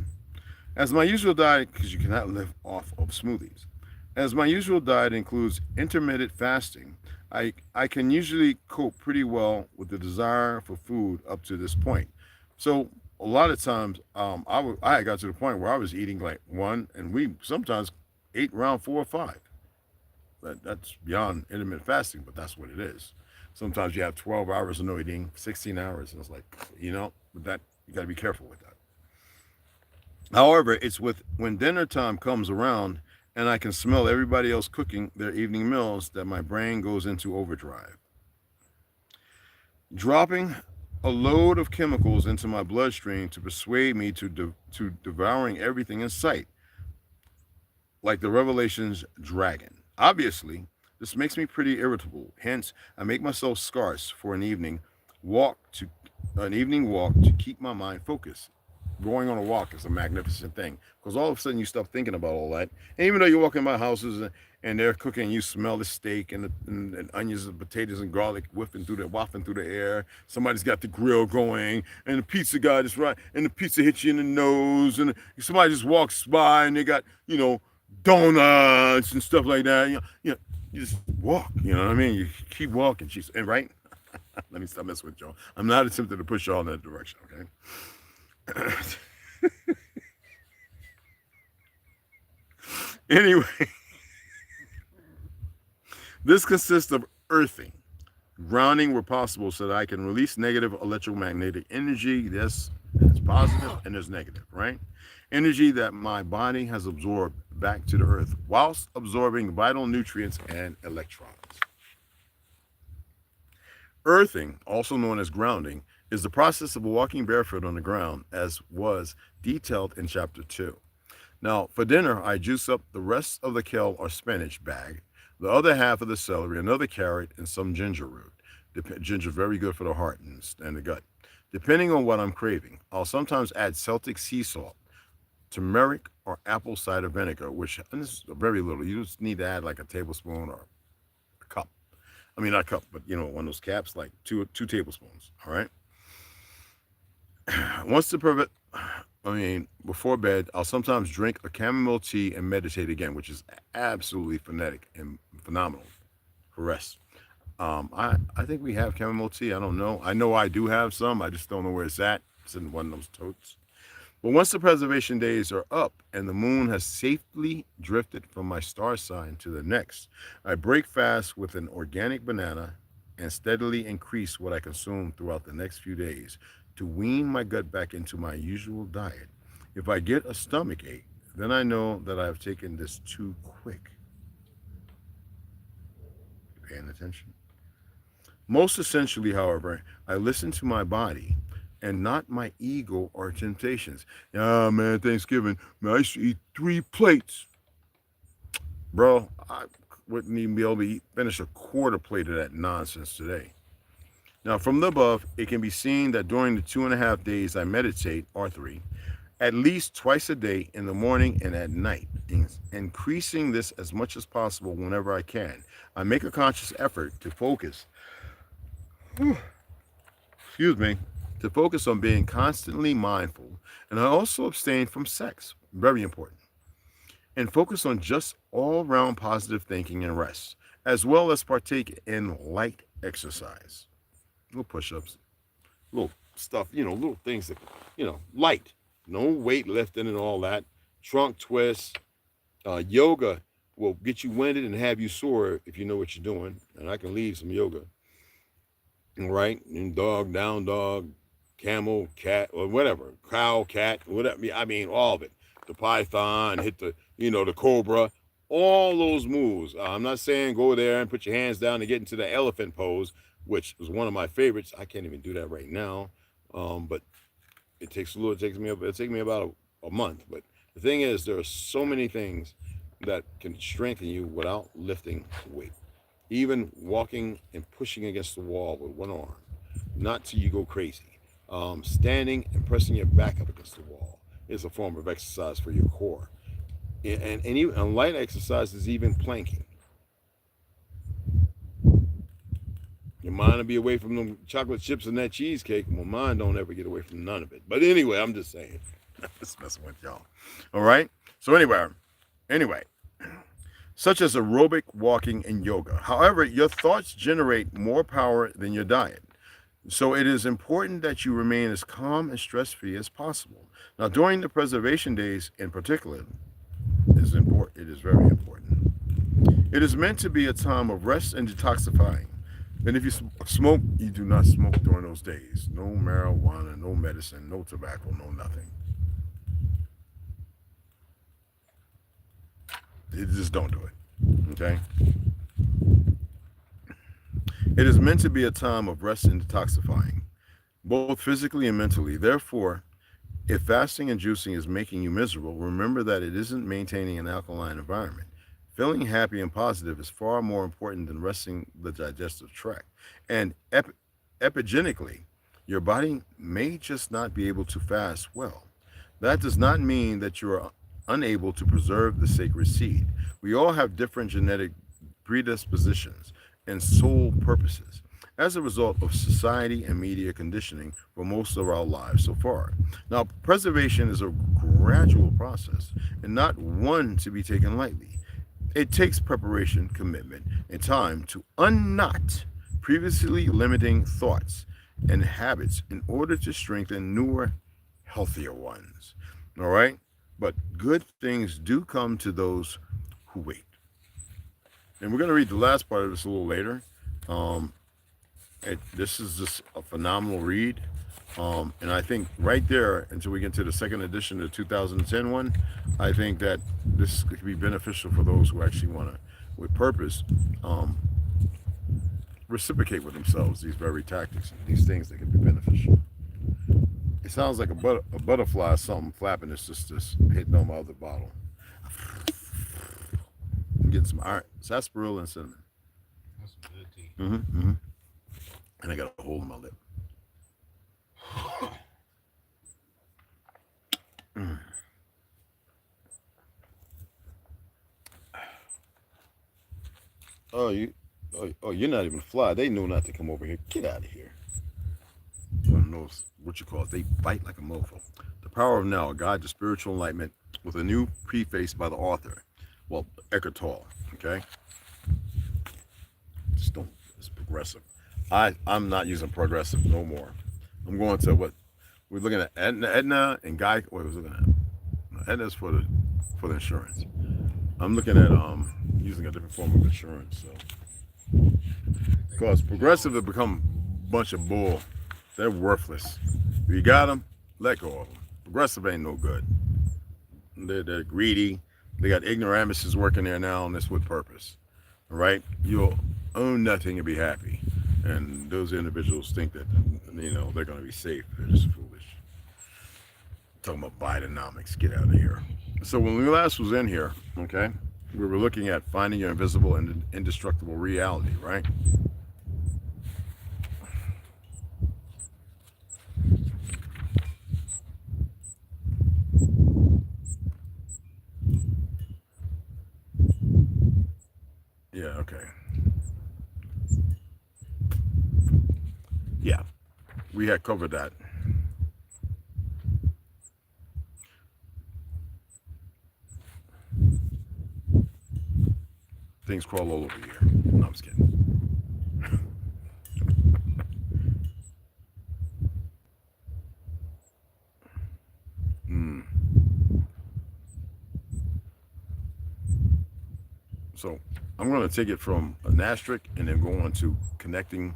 As my usual diet, because you cannot live off of smoothies. As my usual diet includes intermittent fasting, I can usually cope pretty well with the desire for food up to this point. So a lot of times, I got to the point where I was eating like one, and we sometimes ate around 4 or 5. That's beyond intermittent fasting, but that's what it is. Sometimes you have 12 hours of no eating, 16 hours, and it's like, with that, you got to be careful with that. However, it's when dinner time comes around and I can smell everybody else cooking their evening meals that my brain goes into overdrive. Dropping a load of chemicals into my bloodstream to persuade me to devouring everything in sight, like the Revelation's dragon. Obviously, this makes me pretty irritable. Hence, I make myself scarce for an evening walk to keep my mind focused. Going on a walk is a magnificent thing, because all of a sudden you stop thinking about all that. And even though you're walking by houses and they're cooking, you smell the steak and onions and potatoes and garlic wafting through the air. Somebody's got the grill going, and the pizza guy is right, and the pizza hits you in the nose, and somebody just walks by and they got donuts and stuff like that. You just walk. You know what I mean? You keep walking. And right. Let me stop messing with y'all. I'm not attempting to push y'all in that direction. Okay. Anyway, this consists of earthing, grounding where possible, so that I can release negative electromagnetic energy. There's positive and there's negative, right? Energy that my body has absorbed back to the earth, whilst absorbing vital nutrients and electrons. Earthing, also known as grounding, is the process of walking barefoot on the ground, as was detailed in chapter 2. Now, for dinner, I juice up the rest of the kale or spinach bag, the other half of the celery, another carrot, and some ginger root. Ginger, very good for the heart and the gut. Depending on what I'm craving, I'll sometimes add Celtic sea salt, turmeric, or apple cider vinegar, which, and this is very little. You just need to add like a tablespoon or a cup. I mean, not a cup, but one of those caps, like two tablespoons, all right? Before bed, I'll sometimes drink a chamomile tea and meditate again, which is absolutely phonetic and phenomenal for rest. I think we have chamomile tea. I don't know. I know I do have some. I just don't know where it's at. It's in one of those totes. But once the preservation days are up and the moon has safely drifted from my star sign to the next, I break fast with an organic banana and steadily increase what I consume throughout the next few days to wean my gut back into my usual diet. If I get a stomach ache, then I know that I have taken this too quick. Paying attention? Most essentially, however, I listen to my body and not my ego or temptations. Man, Thanksgiving, man, I used to eat 3 plates. Bro, I wouldn't even be able to finish a quarter plate of that nonsense today. Now, from the above, it can be seen that during the 2.5 days I meditate, or 3, at least twice a day in the morning and at night, increasing this as much as possible whenever I can. I make a conscious effort to focus, to focus on being constantly mindful, and I also abstain from sex, very important, and focus on just all-round positive thinking and rest, as well as partake in light exercise. Little push-ups, little stuff, little things that, light. No weight lifting and all that. Trunk twists. Yoga will get you winded and have you sore if you know what you're doing. And I can leave some yoga. All right? And dog, down dog, camel, cat, or whatever. Cow, cat, whatever. I mean, all of it. The python, hit the, the cobra. All those moves. I'm not saying go there and put your hands down and get into the elephant pose, which was one of my favorites. I can't even do that right now. But it takes me about a month. But the thing is, there are so many things that can strengthen you without lifting weight. Even walking and pushing against the wall with one arm, not till you go crazy. Standing and pressing your back up against the wall is a form of exercise for your core. And even light exercise is even planking. Your mind will be away from them chocolate chips and that cheesecake. My mind don't ever get away from none of it. But anyway, I'm just saying. Just messing with y'all. All right? So anyway, such as aerobic, walking, and yoga. However, your thoughts generate more power than your diet. So it is important that you remain as calm and stress-free as possible. Now, during the preservation days in particular, it is very important. It is meant to be a time of rest and detoxifying. And if you smoke, you do not smoke during those days. No marijuana, no medicine, no tobacco, no nothing. You just don't do it, okay? It is meant to be a time of rest and detoxifying, both physically and mentally. Therefore, if fasting and juicing is making you miserable, remember that it isn't maintaining an alkaline environment. Feeling happy and positive is far more important than resting the digestive tract. And epigenetically, your body may just not be able to fast well. That does not mean that you are unable to preserve the sacred seed. We all have different genetic predispositions and soul purposes as a result of society and media conditioning for most of our lives so far. Now, preservation is a gradual process and not one to be taken lightly. It takes preparation, commitment, and time to unknot previously limiting thoughts and habits in order to strengthen newer, healthier ones. All right? But good things do come to those who wait. And we're going to read the last part of this a little later. This is just a phenomenal read. And I think right there, until we get to the second edition of the 2010 one, I think that this could be beneficial for those who actually want to, with purpose, reciprocate with themselves these very tactics and these things that can be beneficial. It sounds like a butterfly or something flapping. It's just hitting on my other bottle. I'm getting some sarsaparilla and cinnamon. That's some good tea. And I got a hole in my lip. You're not even fly. They know not to come over here. Get out of here. One of those, what you call it, they bite like a mofo. The Power of Now, a guide to spiritual enlightenment, with a new preface by the author. Well, Eckhart Tolle, okay? It's progressive. I'm not using progressive no more. I'm going to what we're looking at Aetna and Guy. What was looking at? Aetna's for the insurance. I'm looking at using a different form of insurance. So, because progressive have become a bunch of bull. They're worthless. If you got them, let go of them. Progressive ain't no good. They're greedy. They got ignoramuses working there now, and that's with purpose. All right, you'll own nothing and be happy. And those individuals think that, they're going to be safe. They're just foolish. Talking about Bidenomics. Get out of here. So when we last was in here, okay, we were looking at finding your invisible and indestructible reality, right? Okay. Yeah, we had covered that. Things crawl all over here. No, I'm just kidding. So I'm going to take it from an asterisk and then go on to connecting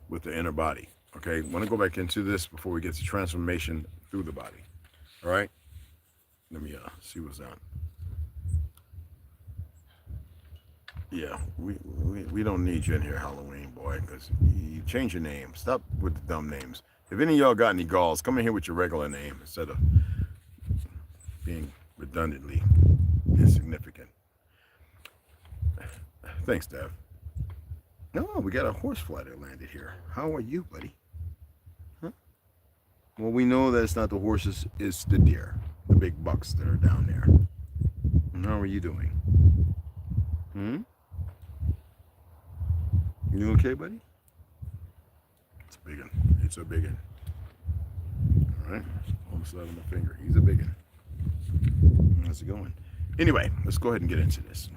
with the inner body. Okay, I want to go back into this before we get to transformation through the body. All right, let me see what's on. Yeah, we don't need you in here, Halloween boy, because you change your name. Stop with the dumb names. If any of y'all got any galls, come in here with your regular name instead of being redundantly insignificant. Thanks, Dev. No, we got a horsefly that landed here. How are you, buddy? Huh? Well, we know that it's not the horses, it's the deer, the big bucks that are down there. And how are you doing? You okay, buddy? It's a big one. It's a big one. All right. On the side of my finger. He's a big one. How's it going? Anyway, let's go ahead and get into this.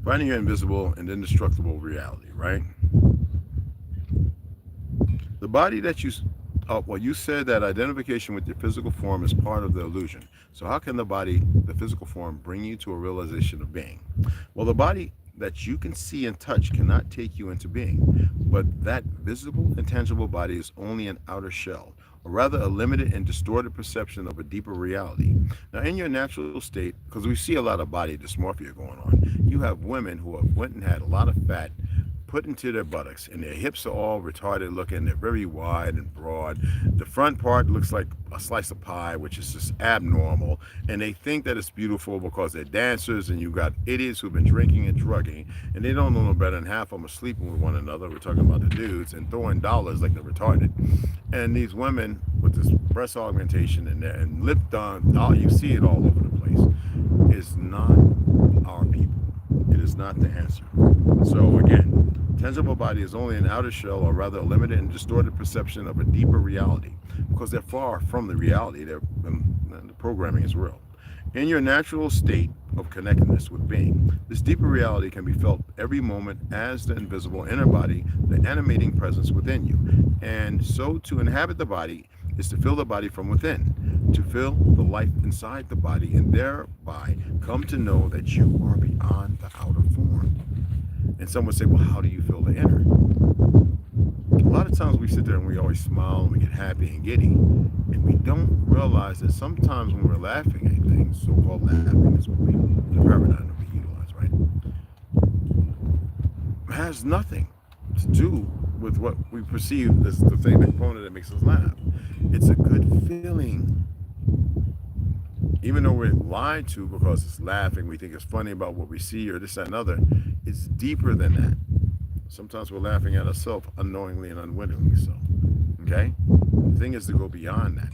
Finding your invisible and indestructible reality, right? The body that you, well, you said that identification with your physical form is part of the illusion. So how can the body, the physical form, bring you to a realization of being? Well, the body that you can see and touch cannot take you into being, but that visible and tangible body is only an outer shell, or rather a limited and distorted perception of a deeper reality. Now, in your natural state, because we see a lot of body dysmorphia going on, you have women who have went and had a lot of fat put into their buttocks, and their hips are all retarded looking. They're very wide and broad. The front part looks like a slice of pie, which is just abnormal, and they think that it's beautiful because they're dancers, and you got idiots who've been drinking and drugging, and they don't know no better than half of them are sleeping with one another. We're talking about the dudes, and throwing dollars like they're retarded. And these women with this breast augmentation and lip done, you see it all over the place, is not our people. It is not the answer. So again, tangible body is only an outer shell, or rather a limited and distorted perception of a deeper reality, because they're far from the reality. The programming is real. In your natural state of connectedness with being, this deeper reality can be felt every moment as the invisible inner body, the animating presence within you. And so to inhabit the body is to feel the body from within, to feel the life inside the body, and thereby come to know that you are beyond the outer form. And some would say, well, how do you feel the inner? A lot of times we sit there and we always smile and we get happy and giddy, and we don't realize that sometimes when we're laughing at things, so-called laughing is what the paradigm that we utilize, right? Has nothing to do with what we perceive as the thing, the component that makes us laugh. It's a good feeling. Even though we're lied to because it's laughing, we think it's funny about what we see or this, that, and other, it's deeper than that. Sometimes we're laughing at ourselves unknowingly and unwittingly so. Okay? The thing is to go beyond that.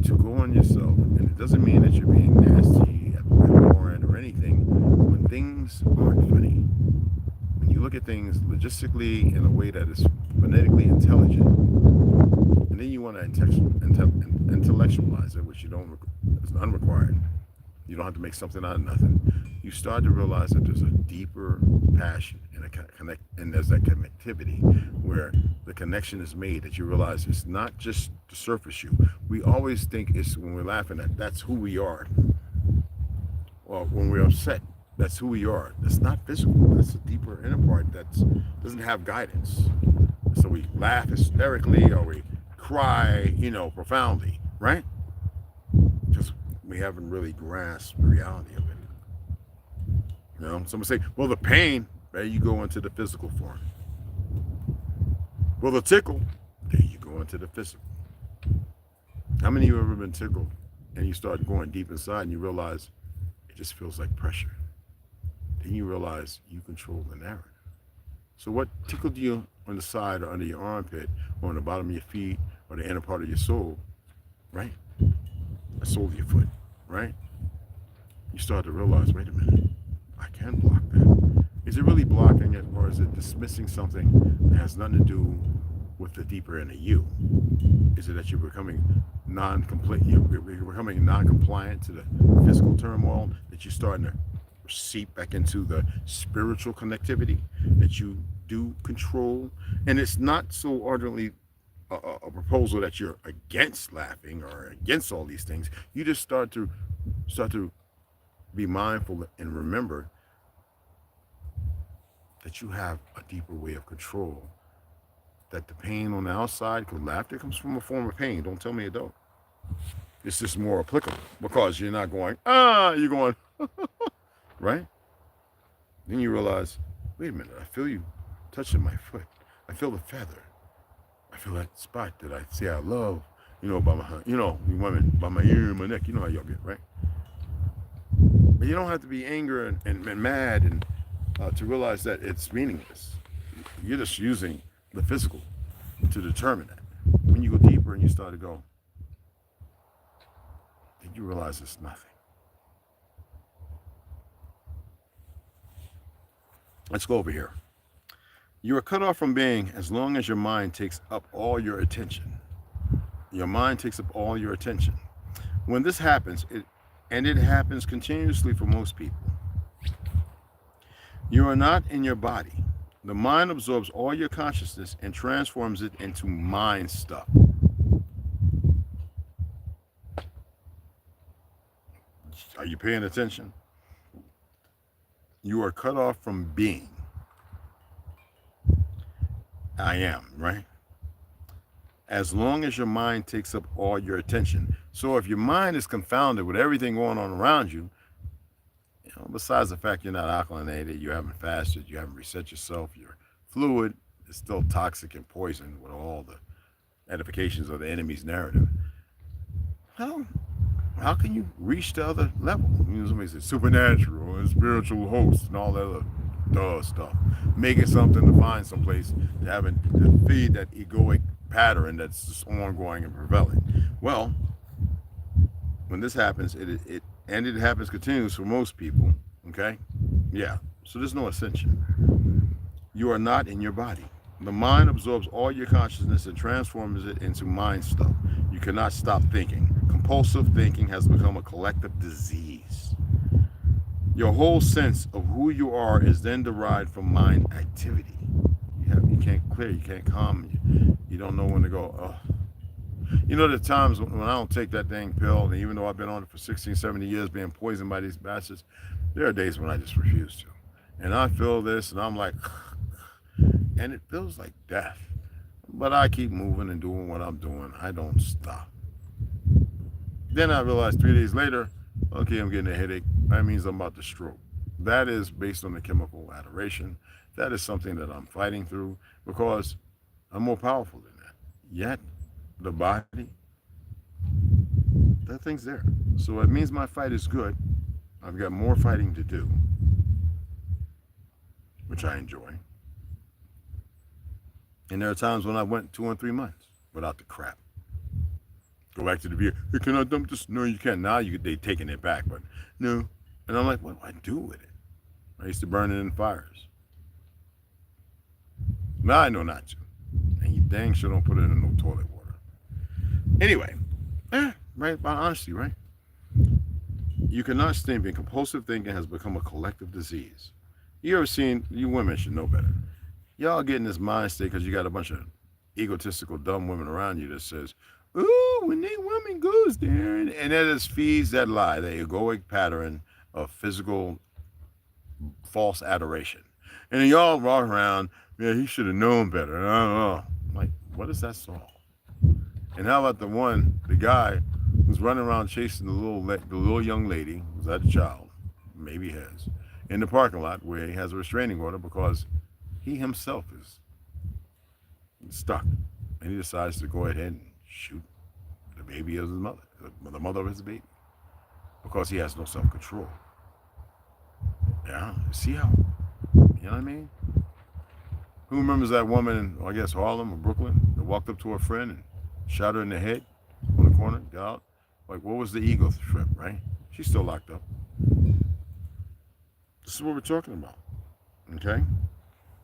To go on yourself. And it doesn't mean that you're being nasty, abhorrent, or anything. When things aren't funny. When you look at things logistically in a way that is phonetically intelligent, and then you want to intellectualize it, which you don't, it's unrequired. You don't have to make something out of nothing. You start to realize that there's a deeper passion and there's that connectivity where the connection is made, that you realize it's not just the surface you. We always think it's when we're laughing at that's who we are. Or when we're upset, that's who we are. That's not physical. That's a deeper inner part that doesn't have guidance. So we laugh hysterically or we cry, profoundly, right? Because we haven't really grasped the reality of it. Someone say, well, the pain, there you go into the physical form. Well, the tickle, there you go into the physical. How many of you have ever been tickled and you start going deep inside and you realize it just feels like pressure? Then you realize you control the narrative. So what tickled you on the side or under your armpit or on the bottom of your feet or the inner part of your soul, right? The sole of your foot, right? You start to realize, wait a minute, I can block that. Is it really blocking it, or is it dismissing something that has nothing to do with the deeper inner you? Is it that you're becoming you're becoming non-compliant to the physical turmoil, that you're starting to seep back into the spiritual connectivity that you do control? And it's not so ardently a proposal that you're against laughing or against all these things. You just start to be mindful and remember that you have a deeper way of control, that the pain on the outside, because laughter comes from a form of pain. Don't tell me it don't. It's just more applicable because you're not going, you're going, right? Then you realize, wait a minute, I feel you touching my foot. I feel the feather. I feel that spot that I say I love, by my, you women, by my ear and my neck. You know how y'all get, right? But you don't have to be angry and mad and to realize that it's meaningless. You're just using the physical to determine that. When you go deeper and you start to go, then you realize it's nothing. Let's go over here. You are cut off from being as long as your mind takes up all your attention. Your mind takes up all your attention. When this happens, it happens continuously for most people, you are not in your body. The mind absorbs all your consciousness and transforms it into mind stuff. Are you paying attention? You are cut off from being. I am, right? As long as your mind takes up all your attention. So if your mind is confounded with everything going on around you, besides the fact you're not alkalinated, you haven't fasted, you haven't reset yourself, your fluid is still toxic and poison with all the edifications of the enemy's narrative. How can you reach the other level? Somebody says supernatural and spiritual hosts and all that other duh stuff. Making something to find someplace to feed that egoic pattern that's just ongoing and prevailing. Well, when this happens, it happens continuously for most people, okay? Yeah, so there's no ascension. You are not in your body. The mind absorbs all your consciousness and transforms it into mind stuff. You cannot stop thinking. Compulsive thinking has become a collective disease. Your whole sense of who you are is then derived from mind activity. You can't clear, you can't calm, you don't know when to go, the times when I don't take that dang pill, and even though I've been on it for 16, 70 years being poisoned by these bastards, there are days when I just refuse to. And I feel this, and I'm like, and it feels like death. But I keep moving and doing what I'm doing. I don't stop. Then I realized 3 days later, okay, I'm getting a headache. That means I'm about to stroke. That is based on the chemical adoration. That is something that I'm fighting through because I'm more powerful than that. Yet, the body, that thing's there. So it means my fight is good. I've got more fighting to do, which I enjoy. And there are times when I went 2 and 3 months without the crap. Go back to the beer. Hey, can I dump this? No, you can't. Now they taking it back, but no. And I'm like, what do I do with it? I used to burn it in fires. Now I know not to. And you dang sure don't put it in no toilet water. Anyway, right about honesty, right? You cannot stay being compulsive thinking has become a collective disease. You ever seen, you women should know better. Y'all get in this mind state because you got a bunch of egotistical dumb women around you that says, ooh, when they woman goes there, and that just feeds that lie, the egoic pattern of physical false adoration. And then y'all walk around, yeah, he should have known better. I don't know. I'm like, what does that solve? And how about the guy who's running around chasing the little young lady, who's that a child, maybe his, in the parking lot where he has a restraining order because he himself is stuck. And he decides to go ahead and shoot the baby of his mother, the mother of his baby, because he has no self-control. Yeah, see how, you know what I mean? Who remembers that woman in, I guess, Harlem or Brooklyn that walked up to her friend and shot her in the head on the corner, got out? Like, what was the ego trip, right? She's still locked up. This is what we're talking about. Okay?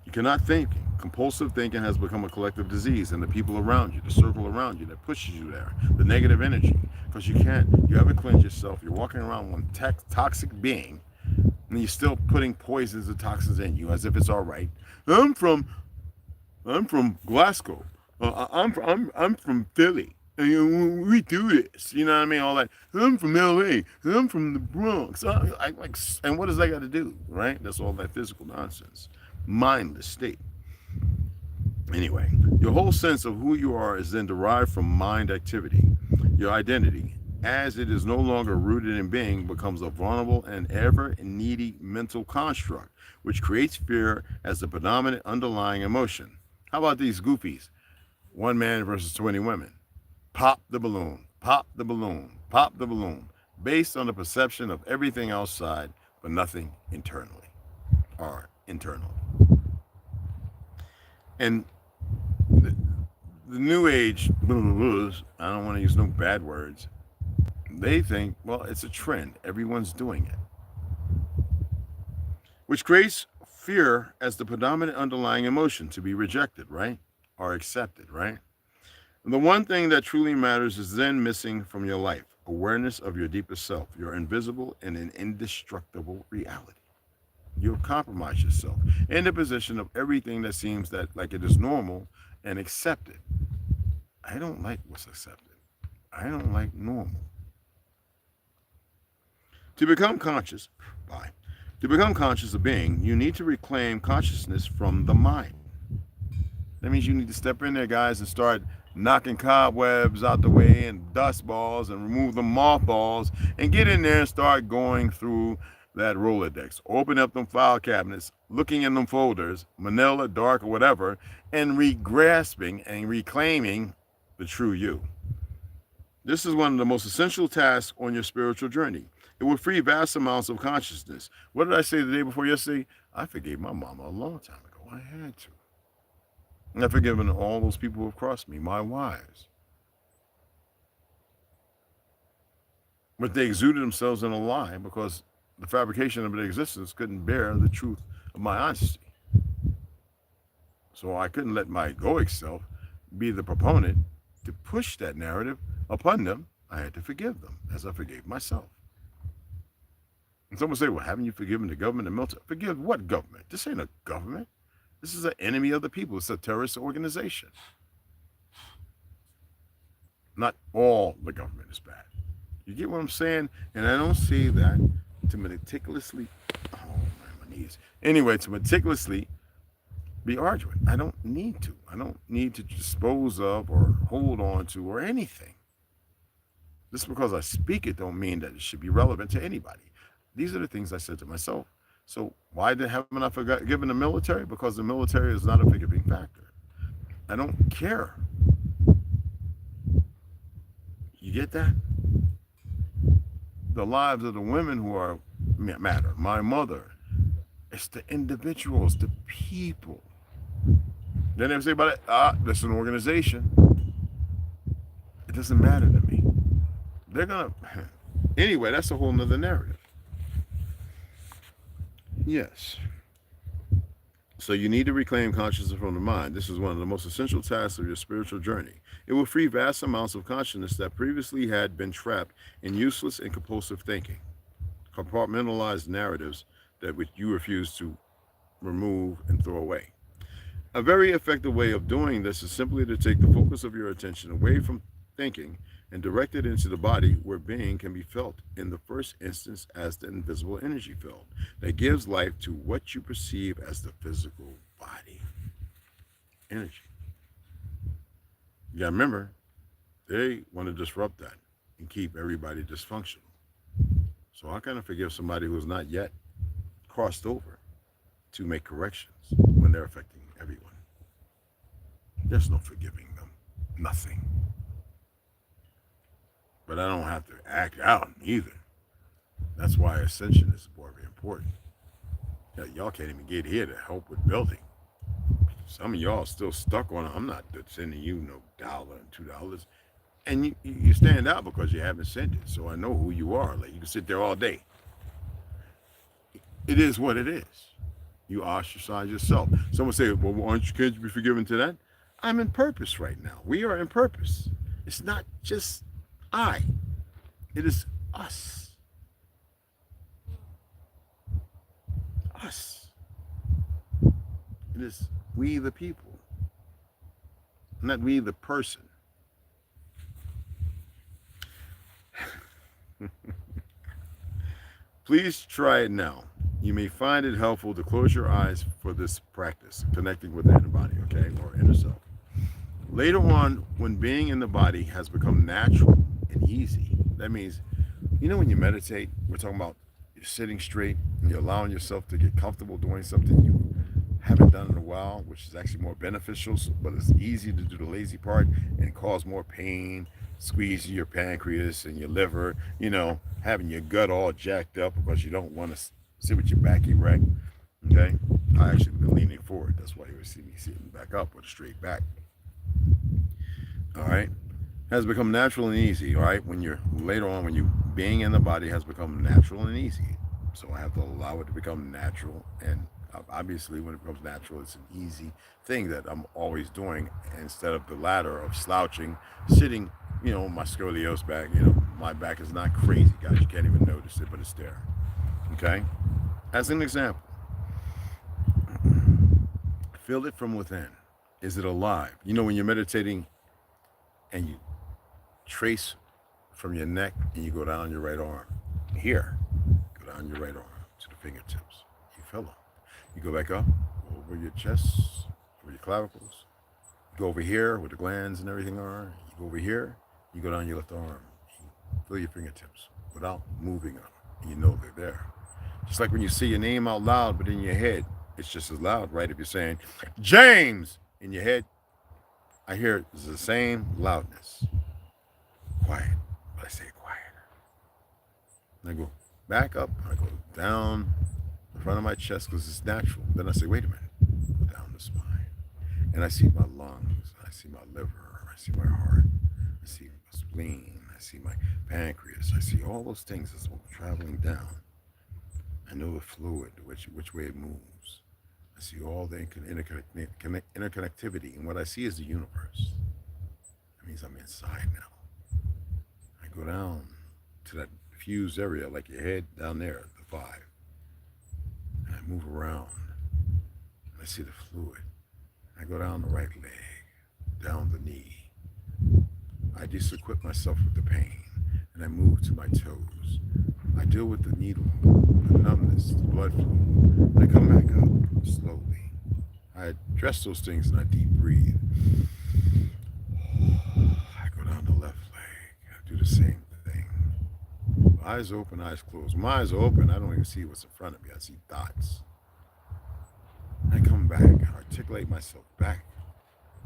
You cannot think. Compulsive thinking has become a collective disease, and the people around you, the circle around you that pushes you there, the negative energy, because you haven't cleansed yourself. You're walking around one toxic being, and you're still putting poisons and toxins in you as if it's all right. I'm from Glasgow. I'm from Philly. And we do this. You know what I mean? All that. I'm from LA. I'm from the Bronx. And what does that got to do? Right? That's all that physical nonsense. Mindless state. Anyway, your whole sense of who you are is then derived from mind activity. Your identity, as it is no longer rooted in being, becomes a vulnerable and ever needy mental construct, which creates fear as the predominant underlying emotion. How about these goofies? One man versus 20 women. Pop the balloon, pop the balloon, pop the balloon, based on the perception of everything outside, but nothing internally or internal. And the new age, I don't want to use no bad words, they think, well, it's a trend. Everyone's doing it. Which creates fear as the predominant underlying emotion to be rejected, right? Or accepted, right? The one thing that truly matters is then missing from your life. Awareness of your deepest self, your invisible and an indestructible reality. You'll compromise yourself in the position of everything that seems that like it is normal and accepted. I don't like what's accepted. I don't like normal. To become conscious, To become conscious of being, you need to reclaim consciousness from the mind. That means you need to step in there, guys, and start knocking cobwebs out the way and dust balls and remove the mothballs and get in there and start going through that Rolodex. Open up them file cabinets, looking in them folders, manila, dark, or whatever, and grasping and reclaiming the true you. This is one of the most essential tasks on your spiritual journey. It will free vast amounts of consciousness. What did I say the day before yesterday? I forgave my mama a long time ago. I had to. And I've forgiven all those people who have crossed me, my wives. But they exuded themselves in a lie because the fabrication of their existence couldn't bear the truth of my honesty. So I couldn't let my egoic self be the proponent to push that narrative upon them. I had to forgive them as I forgave myself. And someone say, well, haven't you forgiven the government and military? Forgive what government? This ain't a government. This is an enemy of the people. It's a terrorist organization. Not all the government is bad. You get what I'm saying? And I don't say that to meticulously, oh man, my knees. Anyway, to meticulously be arduous. I don't need to. I don't need to dispose of or hold on to or anything. Just because I speak it don't mean that it should be relevant to anybody. These are the things I said to myself. So why haven't I forgiven the military? Because the military is not a forgiving factor. I don't care. You get that? The lives of the women who are matter. My mother. It's the individuals, the people. Then they say about it, that's an organization. It doesn't matter to me. They're gonna, anyway, that's a whole nother narrative. Yes. So you need to reclaim consciousness from the mind. This is one of the most essential tasks of your spiritual journey. It will free vast amounts of consciousness that previously had been trapped in useless and compulsive thinking, compartmentalized narratives that which you refuse to remove and throw away. A very effective way of doing this is simply to take the focus of your attention away from thinking and direct it into the body where being can be felt in the first instance as the invisible energy field that gives life to what you perceive as the physical body. Energy. You gotta remember, they want to disrupt that and keep everybody dysfunctional. So how can I forgive somebody who has not yet crossed over to make corrections when they're affecting everyone? There's no forgiving them. Nothing. But I don't have to act out either. That's why ascension is very important. Y'all can't even get here to help with building. Some of y'all still stuck on, I'm not sending you no $1 and $2. And you stand out because you haven't sent it. So I know who you are. Like, you can sit there all day. It is what it is. You ostracize yourself. Someone say, well, can't you be forgiven to that? I'm in purpose right now. We are in purpose. It's not just I. It is us. Us. It is we the people. Not we the person. Please try it now. You may find it helpful to close your eyes for this practice, connecting with the inner body, okay, or inner self. Later on, when being in the body has become natural and easy, that means, you know, when you meditate, we're talking about you're sitting straight and you're allowing yourself to get comfortable doing something you haven't done in a while, which is actually more beneficial, but it's easy to do the lazy part and cause more pain, squeezing your pancreas and your liver, you know, having your gut all jacked up because you don't want to sit with your back erect, okay? I actually been leaning forward. That's why you would see me sitting back up with a straight back. All right? Has become natural and easy, all right? When you're later on, when you being in the body has become natural and easy. So I have to allow it to become natural, and obviously when it becomes natural, it's an easy thing that I'm always doing instead of the latter of slouching, sitting, you know, my scoliosis back, you know, my back is not crazy, guys. You can't even notice it, but it's there. Okay? As an example, feel it from within. Is it alive? You know, when you're meditating and you trace from your neck and you go down your right arm, here, go down your right arm to the fingertips. You feel them. You go back up, over your chest, over your clavicles. You go over here where the glands and everything are. You go over here, you go down your left arm. You feel your fingertips without moving them. And you know they're there. Just like when you see your name out loud, but in your head, it's just as loud, right? If you're saying, James, in your head, I hear the same loudness. Quiet, but I say it quieter. And I go back up, I go down the front of my chest because it's natural. Then I say, wait a minute, go down the spine. And I see my lungs, I see my liver, I see my heart, I see my spleen, I see my pancreas, I see all those things as well traveling down. I know the fluid, which way it moves. I see all the interconnectivity, and what I see is the universe. That means I'm inside now. I go down to that fused area, like your head down there, the 5. And I move around, and I see the fluid. I go down the right leg, down the knee. I disequip myself with the pain, and I move to my toes. I deal with the needle, the numbness, the blood flow, and I come back up slowly. I address those things and I deep breathe. I go down the left leg. I do the same thing. Eyes open, eyes closed. When my eyes are open, I don't even see what's in front of me. I see dots. I come back, I articulate myself back.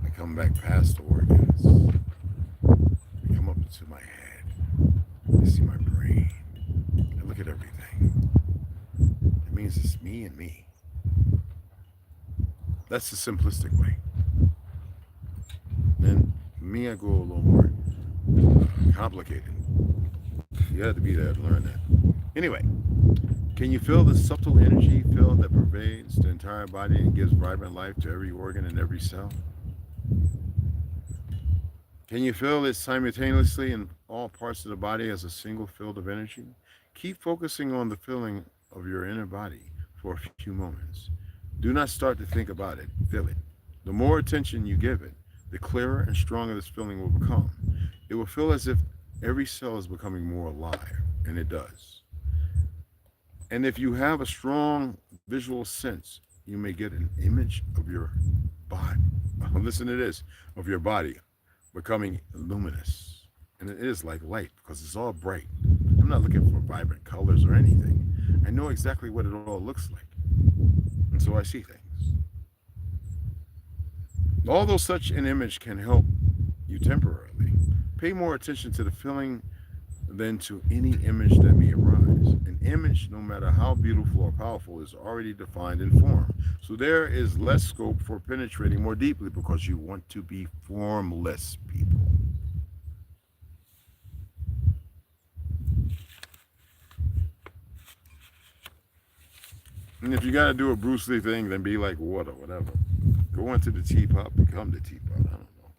I come back past the organs. I come up into my head. I see my brain. I look at everything. It means it's me and me. That's the simplistic way. Then me, I go a little more complicated. You had to be there to learn that. Anyway, can you feel the subtle energy field that pervades the entire body and gives vibrant life to every organ and every cell? Can you feel it simultaneously in all parts of the body as a single field of energy? Keep focusing on the feeling of your inner body for a few moments. Do not start to think about it, feel it. The more attention you give it, the clearer and stronger this feeling will become. It will feel as if every cell is becoming more alive, and it does. And if you have a strong visual sense, you may get an image of your body. Listen to this, of your body becoming luminous. And it is like light because it's all bright. I'm not looking for vibrant colors or anything. I know exactly what it all looks like. And so I see things. Although such an image can help you temporarily, pay more attention to the feeling than to any image that may arise. An image, no matter how beautiful or powerful, is already defined in form. So there is less scope for penetrating more deeply because you want to be formless, people. And if you got to do a Bruce Lee thing, then be like water, whatever. Go into the teapot, become the teapot. I don't know.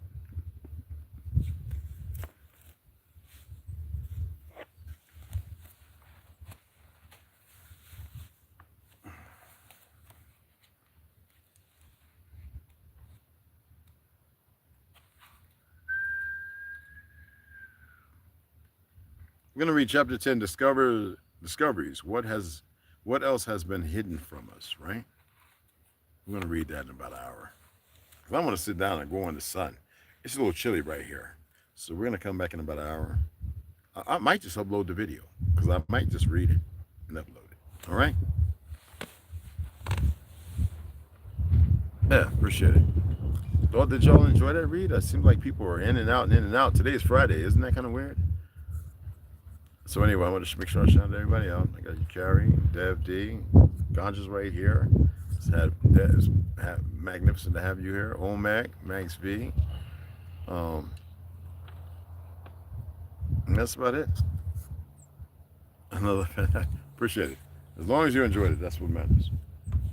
We're going to read chapter 10, discoveries. What else has been hidden from us, right? We're going to read that in about an hour. Because I want to sit down and go in the sun. It's a little chilly right here. So we're going to come back in about an hour. I might just upload the video. Because I might just read it and upload it. All right? Yeah, appreciate it. Thought, did y'all enjoy that read? It seems like people are in and out and in and out. Today is Friday. Isn't that kind of weird? So anyway, I want to make sure I shout everybody out. I got you, Carrie, Dev D, Ganja's right here. It's magnificent to have you here. Omag, Max V. And that's about it. Another appreciate it. As long as you enjoyed it, that's what matters.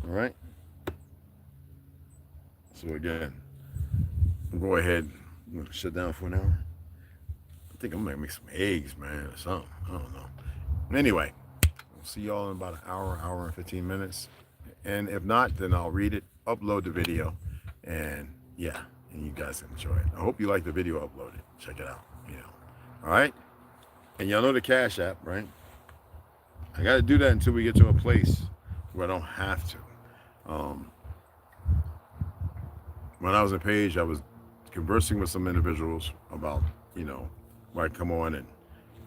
All right. So again, we'll go ahead. I'm gonna shut down for an hour. I think I'm gonna make some eggs, man, or something. I don't know. Anyway, we'll see y'all in about an hour and 15 minutes. And if not, then I'll read it, upload the video, and yeah, and you guys enjoy it. I hope you like the video uploaded. Check it out, you know. All right? And y'all know the Cash App, right? I got to do that until we get to a place where I don't have to. When I was in Page, I was conversing with some individuals about, you know, where I come on and,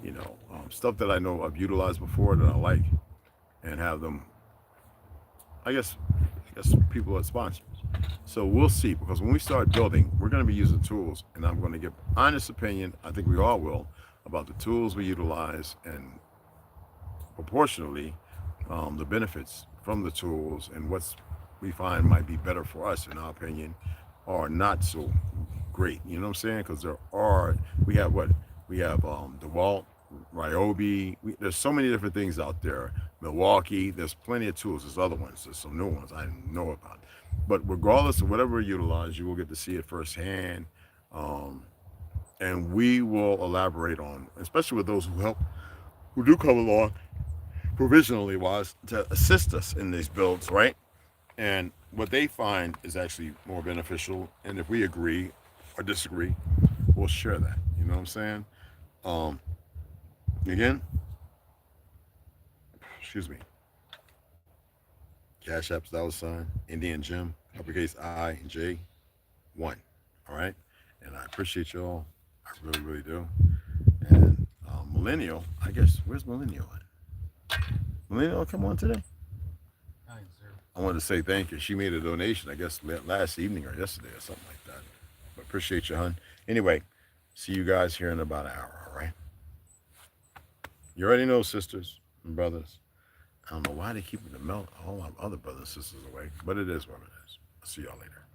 you know, stuff that I know I've utilized before that I like, and have them, I guess people are sponsors. So we'll see, because when we start building, we're going to be using tools, and I'm going to give honest opinion, I think we all will, about the tools we utilize, and proportionally the benefits from the tools, and what's we find might be better for us, in our opinion, or not so great. You know what I'm saying? Because we have DeWalt, Ryobi. There's so many different things out there. Milwaukee, there's plenty of tools. There's other ones. There's some new ones I didn't know about. But regardless of whatever you utilize, you will get to see it firsthand. And we will elaborate on, especially with those who do come along provisionally wise, to assist us in these builds, right? And what they find is actually more beneficial. And if we agree or disagree, we'll share that. You know what I'm saying? Again, excuse me. Cash App $, Indian Jim, uppercase I and J, 1. All right. And I appreciate y'all. I really, really do. And Millennial, I guess, where's Millennial at? Millennial, come on today. I wanted to say thank you. She made a donation, I guess, last evening or yesterday or something like that. But appreciate you, hon. Anyway, see you guys here in about an hour, all right? You already know, sisters and brothers. I don't know why they keep the melt all our other brothers and sisters away, but it is what it is. I'll see y'all later.